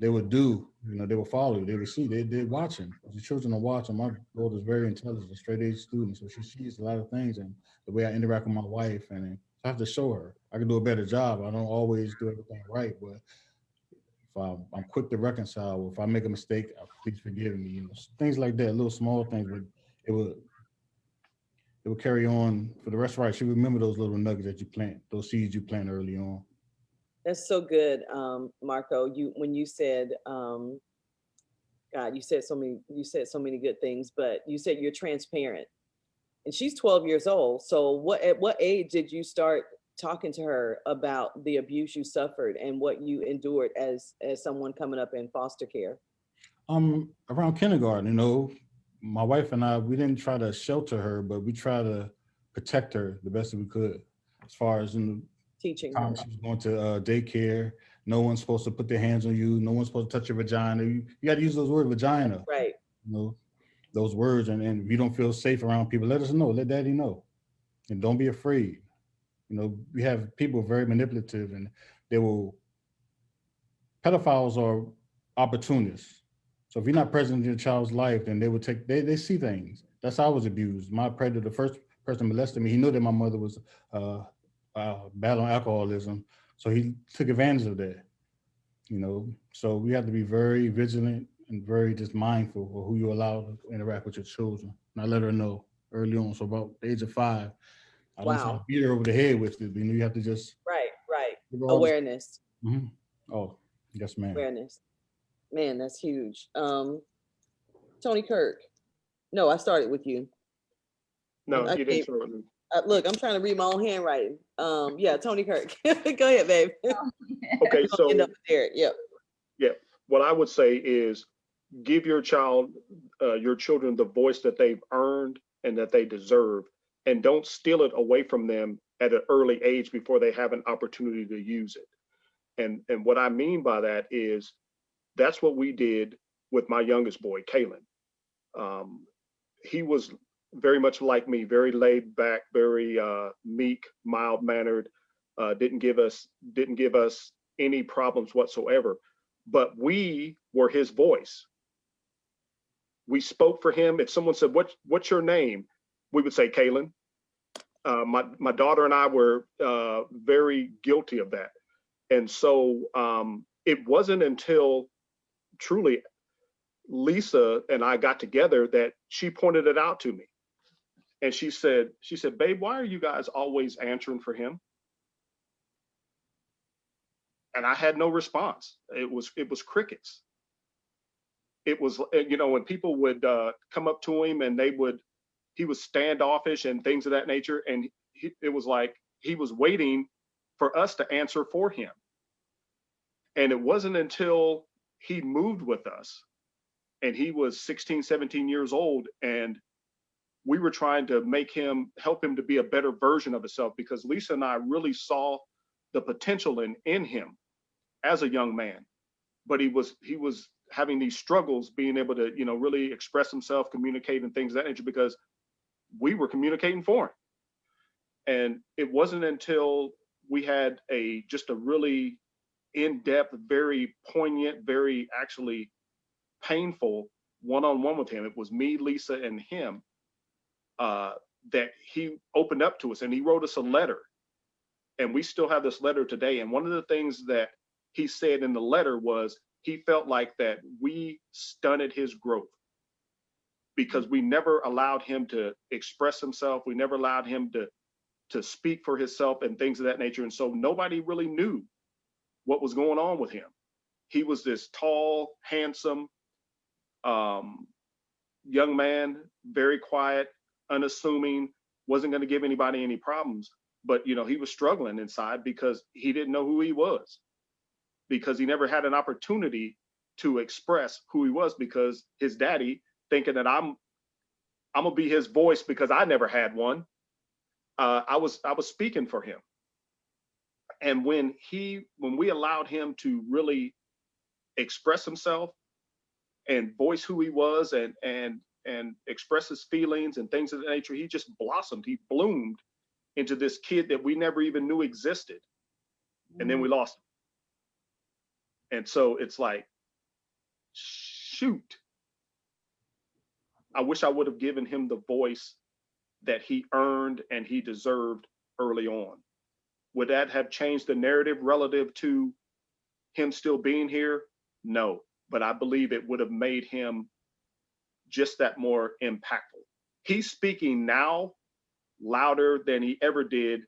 they would do. You know, they would follow. They would see. They're watching. The children are watching. My daughter's very intelligent, straight A student, so she sees a lot of things and the way I interact with my wife, and I have to show her. I can do a better job. I don't always do everything right, but if I'm quick to reconcile, or if I make a mistake, please forgive me. You know, things like that, little small things, but it would it would carry on for the rest of her life. She remember those little nuggets that you plant, those seeds you plant early on. That's so good, Marko. When you said, God, you said so many good things, but you said you're transparent. And she's 12 years old. So at what age did you start talking to her about the abuse you suffered and what you endured as someone coming up in foster care? Around kindergarten, you know, my wife and I, we didn't try to shelter her, but we try to protect her the best that we could. As far as in the Teaching time her. she was going to daycare, no one's supposed to put their hands on you. No one's supposed to touch your vagina. You got to use those words, vagina. Right. You know, those words. And if you don't feel safe around people, let us know. Let daddy know. And don't be afraid. You know, we have people very manipulative, and they will, pedophiles are opportunists. So if you're not present in your child's life, then they would they see things. That's how I was abused. My predator, the first person molested me, he knew that my mother was battling alcoholism. So he took advantage of that, you know. So we have to be very vigilant and very just mindful of who you allow to interact with your children. And I let her know early on. So about the age of 5, I don't try to Wow. beat her over the head with it. You know, you have to just Right. awareness. Awareness. Oh, yes, ma'am. Awareness. Man, that's huge. Tony Kirk. No, I started with you. No, I you didn't start with me. look, I'm trying to read my own handwriting. Yeah, Tony Kirk. Go ahead, babe. Okay, We're gonna so end up there. Yep. yeah, what I would say is give your child, your children, the voice that they've earned and that they deserve, and don't steal it away from them at an early age before they have an opportunity to use it. And what I mean by that is that's what we did with my youngest boy, Kalen. He was very much like me, very laid back, very meek, mild mannered. Didn't give us any problems whatsoever. But we were his voice. We spoke for him. If someone said, "What's your name?" we would say, "Kalen." My daughter and I were very guilty of that, and so it wasn't until truly Lisa and I got together that she pointed it out to me. And she said, "Babe, why are you guys always answering for him?" And I had no response. It was crickets. It was, when people would come up to him and he was standoffish and things of that nature. And it was like he was waiting for us to answer for him. And it wasn't until he moved with us and he was 16, 17 years old, and we were trying to help him to be a better version of himself, because Lisa and I really saw the potential in him as a young man. But he was having these struggles being able to, really express himself, communicate, and things of that nature, because we were communicating for him. And it wasn't until we had just a really in-depth, very poignant, very actually painful one-on-one with him. It was me, Lisa, and him, that he opened up to us, and he wrote us a letter. And we still have this letter today. And one of the things that he said in the letter was he felt like that we stunted his growth because we never allowed him to express himself. We never allowed him to speak for himself and things of that nature. And so nobody really knew what was going on with him. He was this tall, handsome young man, very quiet, unassuming, wasn't going to give anybody any problems. But, he was struggling inside because he didn't know who he was, because he never had an opportunity to express who he was, because his daddy, thinking that I'm gonna be his voice because I never had one. I was speaking for him. And when we allowed him to really express himself and voice who he was and express his feelings and things of that nature, he just blossomed. He bloomed into this kid that we never even knew existed. And then we lost him. And so it's like, shoot, I wish I would have given him the voice that he earned and he deserved early on. Would that have changed the narrative relative to him still being here? No, but I believe it would have made him just that more impactful. He's speaking now louder than he ever did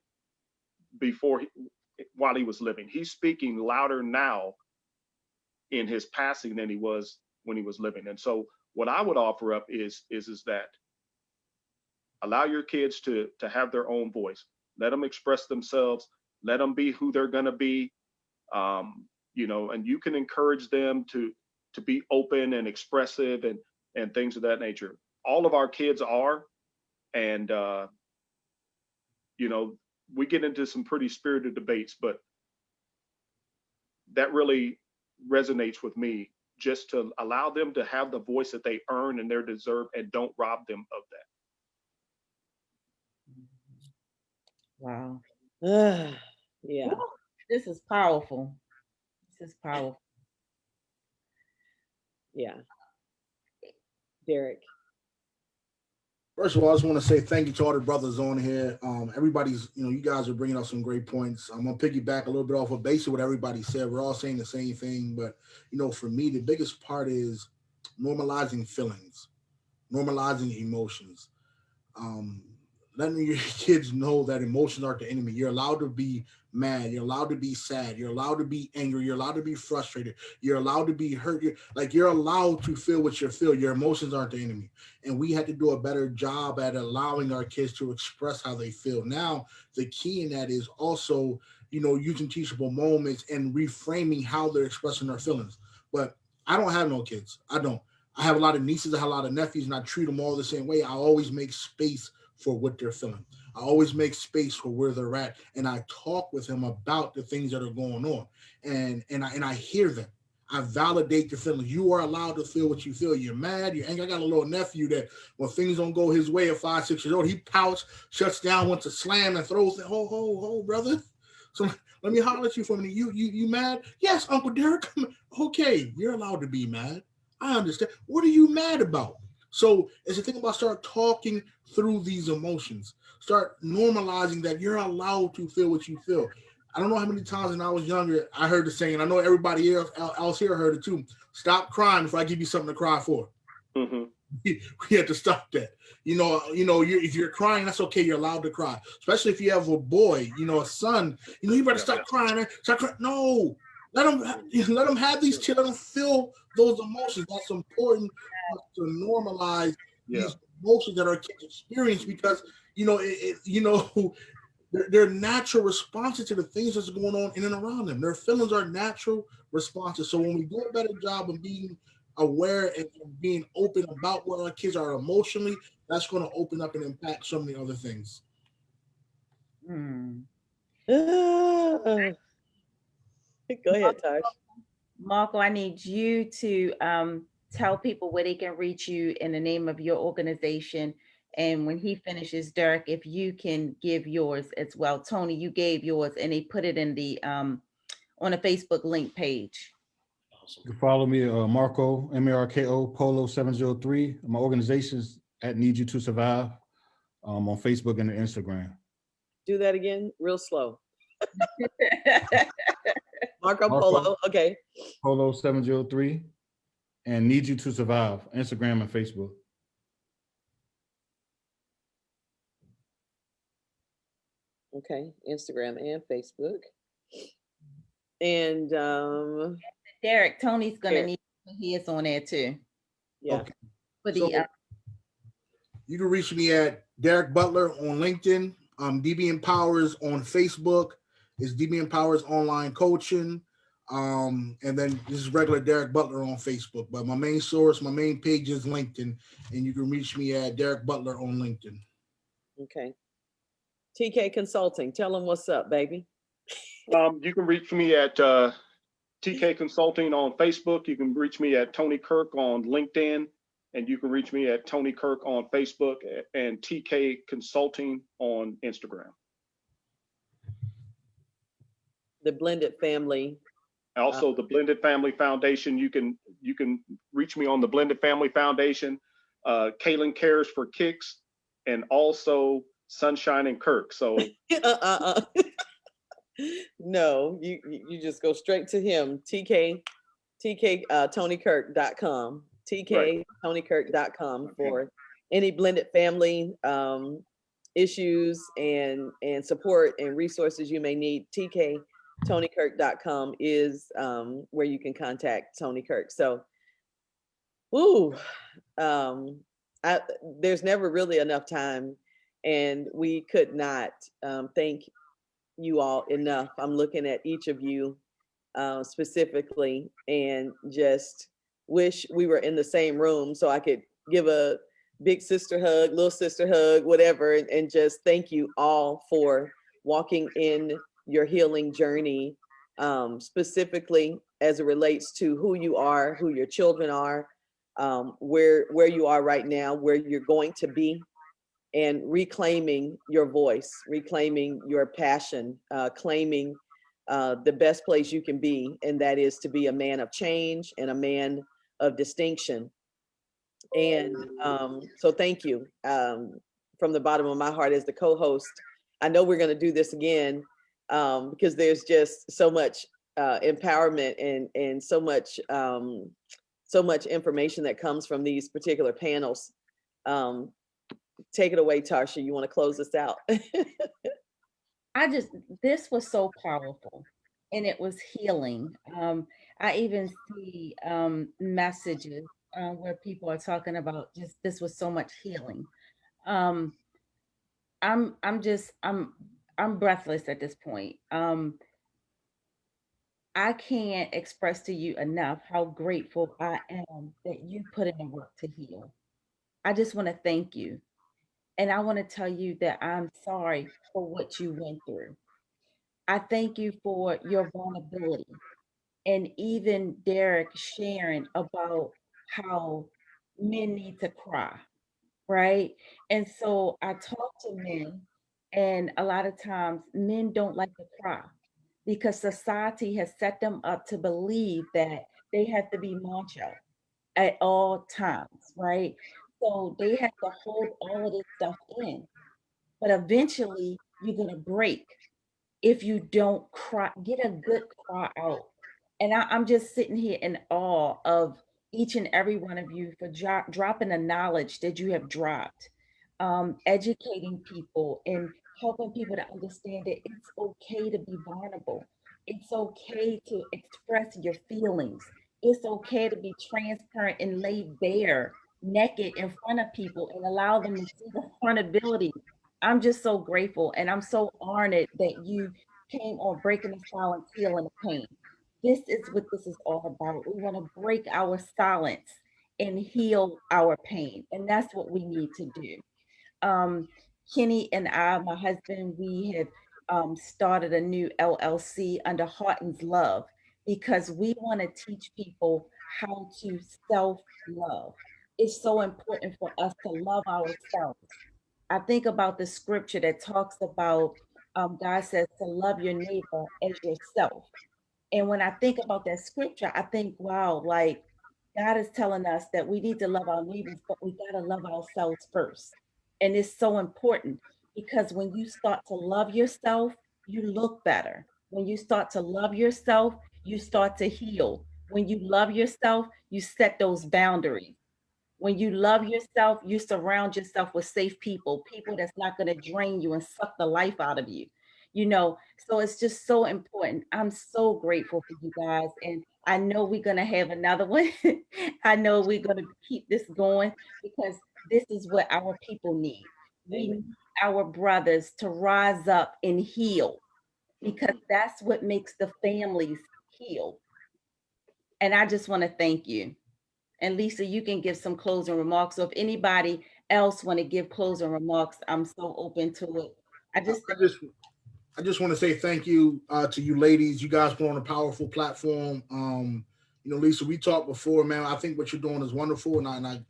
before, while he was living. He's speaking louder now in his passing than he was when he was living. And so what I would offer up is that allow your kids to have their own voice. Let them express themselves. Let them be who they're going to be. You know, and you can encourage them to be open and expressive and things of that nature. All of our kids are, and you know, we get into some pretty spirited debates, but that really resonates with me, just to allow them to have the voice that they earn and they deserve, and don't rob them of that. Wow. Yeah. This is powerful. This is powerful. Yeah. Derek. First of all, I just want to say thank you to all the brothers on here. Everybody's, you know, you guys are bringing up some great points. I'm going to piggyback a little bit off of basically what everybody said. We're all saying the same thing, but, you know, for me, the biggest part is normalizing feelings, normalizing emotions. Letting your kids know that emotions aren't the enemy. You're allowed to be mad. You're allowed to be sad. You're allowed to be angry. You're allowed to be frustrated. You're allowed to be hurt. You're allowed to feel what you feel. Your emotions aren't the enemy. And we had to do a better job at allowing our kids to express how they feel. Now, the key in that is also, you know, using teachable moments and reframing how they're expressing their feelings. But I don't have no kids. I don't. I have a lot of nieces. I have a lot of nephews, and I treat them all the same way. I always make space for what they're feeling. I always make space for where they're at, and I talk with them about the things that are going on, and I hear them. I validate their feelings. You are allowed to feel what you feel. You're mad, you're angry. I got a little nephew that when things don't go his way at 5, 6 years old, he pouts, shuts down, wants to slam and throws it. Ho, brother. So let me holler at you for a minute. You mad? Yes, Uncle Derek. Okay, you're allowed to be mad. I understand. What are you mad about? So it's a thing about start talking through these emotions. Start normalizing that you're allowed to feel what you feel. I don't know how many times when I was younger, I heard the saying, I know everybody else here heard it too. Stop crying before I give you something to cry for. Mm-hmm. We have to stop that. If you're crying, that's okay. You're allowed to cry, especially if you have a boy, a son. You better stop crying. Stop crying. No, let them have these children. Let them feel those emotions. That's important to normalize these emotions that our kids experience, because they're natural responses to the things that's going on in and around them. Their feelings are natural responses. So when we do a better job of being aware and being open about what our kids are emotionally, that's going to open up and impact so many other things. Go ahead, Tosh. Marko, I need you to tell people where they can reach you in the name of your organization. And when he finishes, Dirk, if you can give yours as well. Tony, you gave yours, and they put it in the on a Facebook link page. You can follow me, Marko, Marko, Polo 703. My organization's at Need You to Survive on Facebook and Instagram. Do that again, real slow. Marko Polo, okay. Polo 703 and Need You to Survive, Instagram and Facebook. Okay, Instagram and Facebook. And Derek, Tony's gonna need his on there too. Yeah. Okay. You can reach me at Derek Butler on LinkedIn. DB Empowers on Facebook. It's DB Empowers Online Coaching. And then this is regular Derek Butler on Facebook. But my main source, my main page is LinkedIn. And you can reach me at Derek Butler on LinkedIn. Okay. TK Consulting. Tell them what's up, baby. You can reach me at TK Consulting on Facebook. You can reach me at Tony Kirk on LinkedIn, and you can reach me at Tony Kirk on Facebook and TK Consulting on Instagram. The Blended Family. Also, the Blended Family Foundation. You can reach me on the Blended Family Foundation. Kaylin Cares for Kicks, and also Sunshine and Kirk. So no, you just go straight to him. TonyKirk.com. TKTonyKirk.com for any blended family issues and support and resources you may need. TKTonyKirk.com is where you can contact Tony Kirk. So, there's never really enough time, and we could not thank you all enough. I'm looking at each of you specifically and just wish we were in the same room so I could give a big sister hug, little sister hug, whatever, and just thank you all for walking in your healing journey, specifically as it relates to who you are, who your children are, where you are right now, where you're going to be, and reclaiming your voice, reclaiming your passion, claiming the best place you can be, and that is to be a man of change and a man of distinction. And so thank you from the bottom of my heart as the co-host. I know we're going to do this again because there's just so much empowerment and so much information that comes from these particular panels. Take it away, Tarsha. You want to close this out? This was so powerful, and it was healing. I even see messages where people are talking about this was so much healing. I'm breathless at this point. I can't express to you enough how grateful I am that you put in the work to heal. I just want to thank you. And I want to tell you that I'm sorry for what you went through. I thank you for your vulnerability, and even Derek sharing about how men need to cry, right? And so I talk to men, and a lot of times men don't like to cry because society has set them up to believe that they have to be macho at all times, right? So they have to hold all of this stuff in. But eventually you're going to break if you don't cry, get a good cry out. And I'm just sitting here in awe of each and every one of you for dropping the knowledge that you have dropped, educating people and helping people to understand that it's okay to be vulnerable. It's okay to express your feelings. It's okay to be transparent and lay bare, naked in front of people and allow them to see the vulnerability. I'm just so grateful, and I'm so honored that you came on Breaking the Silence, Healing the Pain. This is what this is all about. We want to break our silence and heal our pain. And that's what we need to do. Kenny and I, my husband, we have started a new LLC under Haughton's Love because we want to teach people how to self-love. It's so important for us to love ourselves. I think about the scripture that talks about God says to love your neighbor as yourself. And when I think about that scripture, I think, wow, like God is telling us that we need to love our neighbors, but we got to love ourselves first. And it's so important because when you start to love yourself, you look better. When you start to love yourself, you start to heal. When you love yourself, you set those boundaries. When you love yourself, you surround yourself with safe people, people that's not going to drain you and suck the life out of you. So it's just so important. I'm so grateful for you guys. And I know we're going to have another one. I know we're going to keep this going because this is what our people need. We need our brothers to rise up and heal because that's what makes the families heal. And I just want to thank you. And Lisa, you can give some closing remarks. So if anybody else want to give closing remarks, I'm so open to it. I just want to say thank you to you ladies. You guys put on a powerful platform. Lisa, we talked before, man. I think what you're doing is wonderful, and I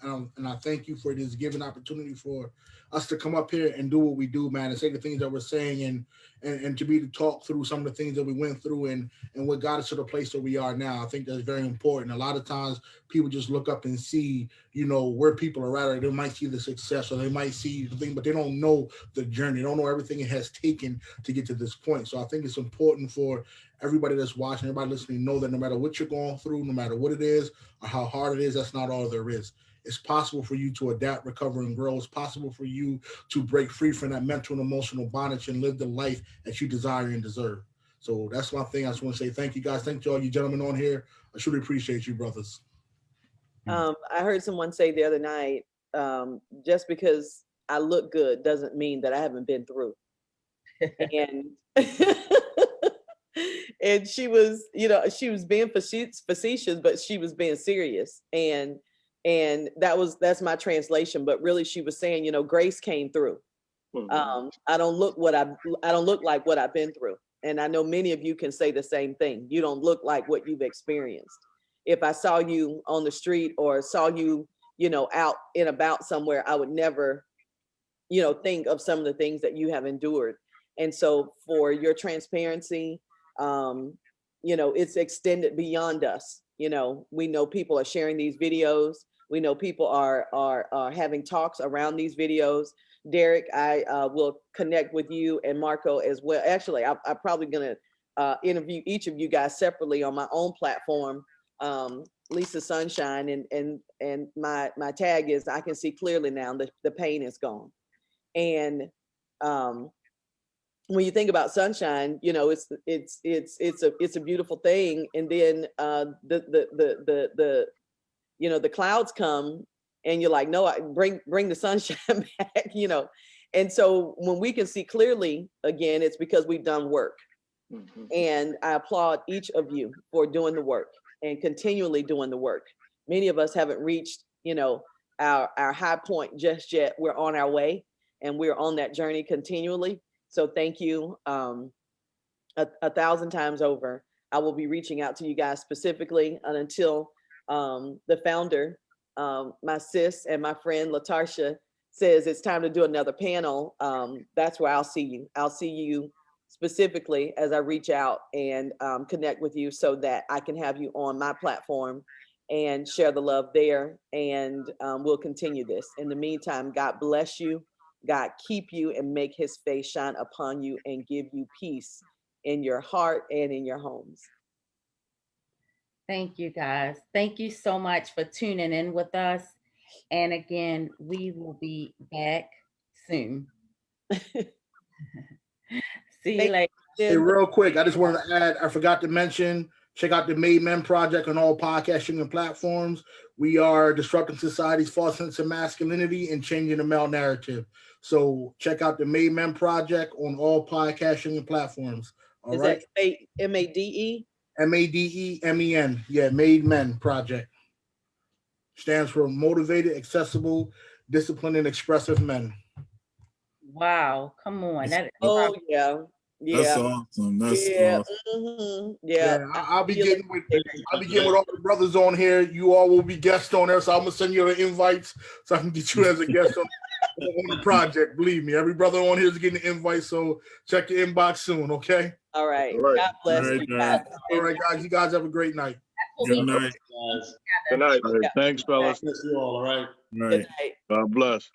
thank you for this given opportunity for us to come up here and do what we do, man, and say the things that we're saying, and to be to talk through some of the things that we went through and what got us to the place that we are now. I think that's very important. A lot of times people just look up and see, where people are at, or they might see the success, or they might see the thing, but they don't know the journey. They don't know everything it has taken to get to this point. So I think it's important for everybody that's watching, everybody listening, know that no matter what you're going through, no matter what it is or how hard it is, that's not all there is. It's possible for you to adapt, recover, and grow. It's possible for you to break free from that mental and emotional bondage and live the life that you desire and deserve. So that's one thing I just want to say. Thank you, guys. Thank you all you gentlemen on here. I truly appreciate you, brothers. I heard someone say the other night, just because I look good doesn't mean that I haven't been through. And and she was being facetious, but she was being serious. And that's my translation. But really, she was saying, grace came through. I don't look like what I've been through. And I know many of you can say the same thing. You don't look like what you've experienced. If I saw you on the street or saw you, out and about somewhere, I would never, think of some of the things that you have endured. And so for your transparency, it's extended beyond us. We know people are sharing these videos. We know people are having talks around these videos. Derek, I will connect with you and Marko as well. Actually, I'm probably going to interview each of you guys separately on my own platform. Lisa Sunshine, and my tag is, I can see clearly now, the pain is gone. And when you think about sunshine, it's a beautiful thing. And then the clouds come and you're like, no, bring the sunshine back, And so when we can see clearly again, it's because we've done work. Mm-hmm. And I applaud each of you for doing the work and continually doing the work. Many of us haven't reached, our high point just yet. We're on our way and we're on that journey continually. So thank you 1,000 times over. I will be reaching out to you guys specifically, and until the founder, my sis and my friend Latarsha, says it's time to do another panel. That's where I'll see you. I'll see you specifically as I reach out and connect with you so that I can have you on my platform and share the love there. And we'll continue this. In the meantime, God bless you. God keep you and make his face shine upon you and give you peace in your heart and in your homes. Thank you, guys. Thank you so much for tuning in with us. And again, we will be back soon. See you later. Hey, real quick, I just wanted to add, I forgot to mention, check out the Made Men Project on all podcasting and platforms. We are disrupting society's false sense of masculinity and changing the male narrative. So check out the Made Men Project on all podcasting and platforms. All Is right. That MADE? MADEMEN. Yeah, Made Men Project. Stands for Motivated, Accessible, Disciplined, and Expressive Men. Wow, come on. Yeah. That's awesome. That's awesome. Mm-hmm. Yeah. I'll be getting with all the brothers on here. You all will be guests on there, so I'm gonna send you the invites so I can get you as a guest on the project. Believe me, every brother on here is getting an invite, so check your inbox soon, okay? All right. God bless you guys. All right, guys. You guys have a great night. Good night. Good night. All right, thanks, fellas. Bless you all right. Right. Good night. God bless.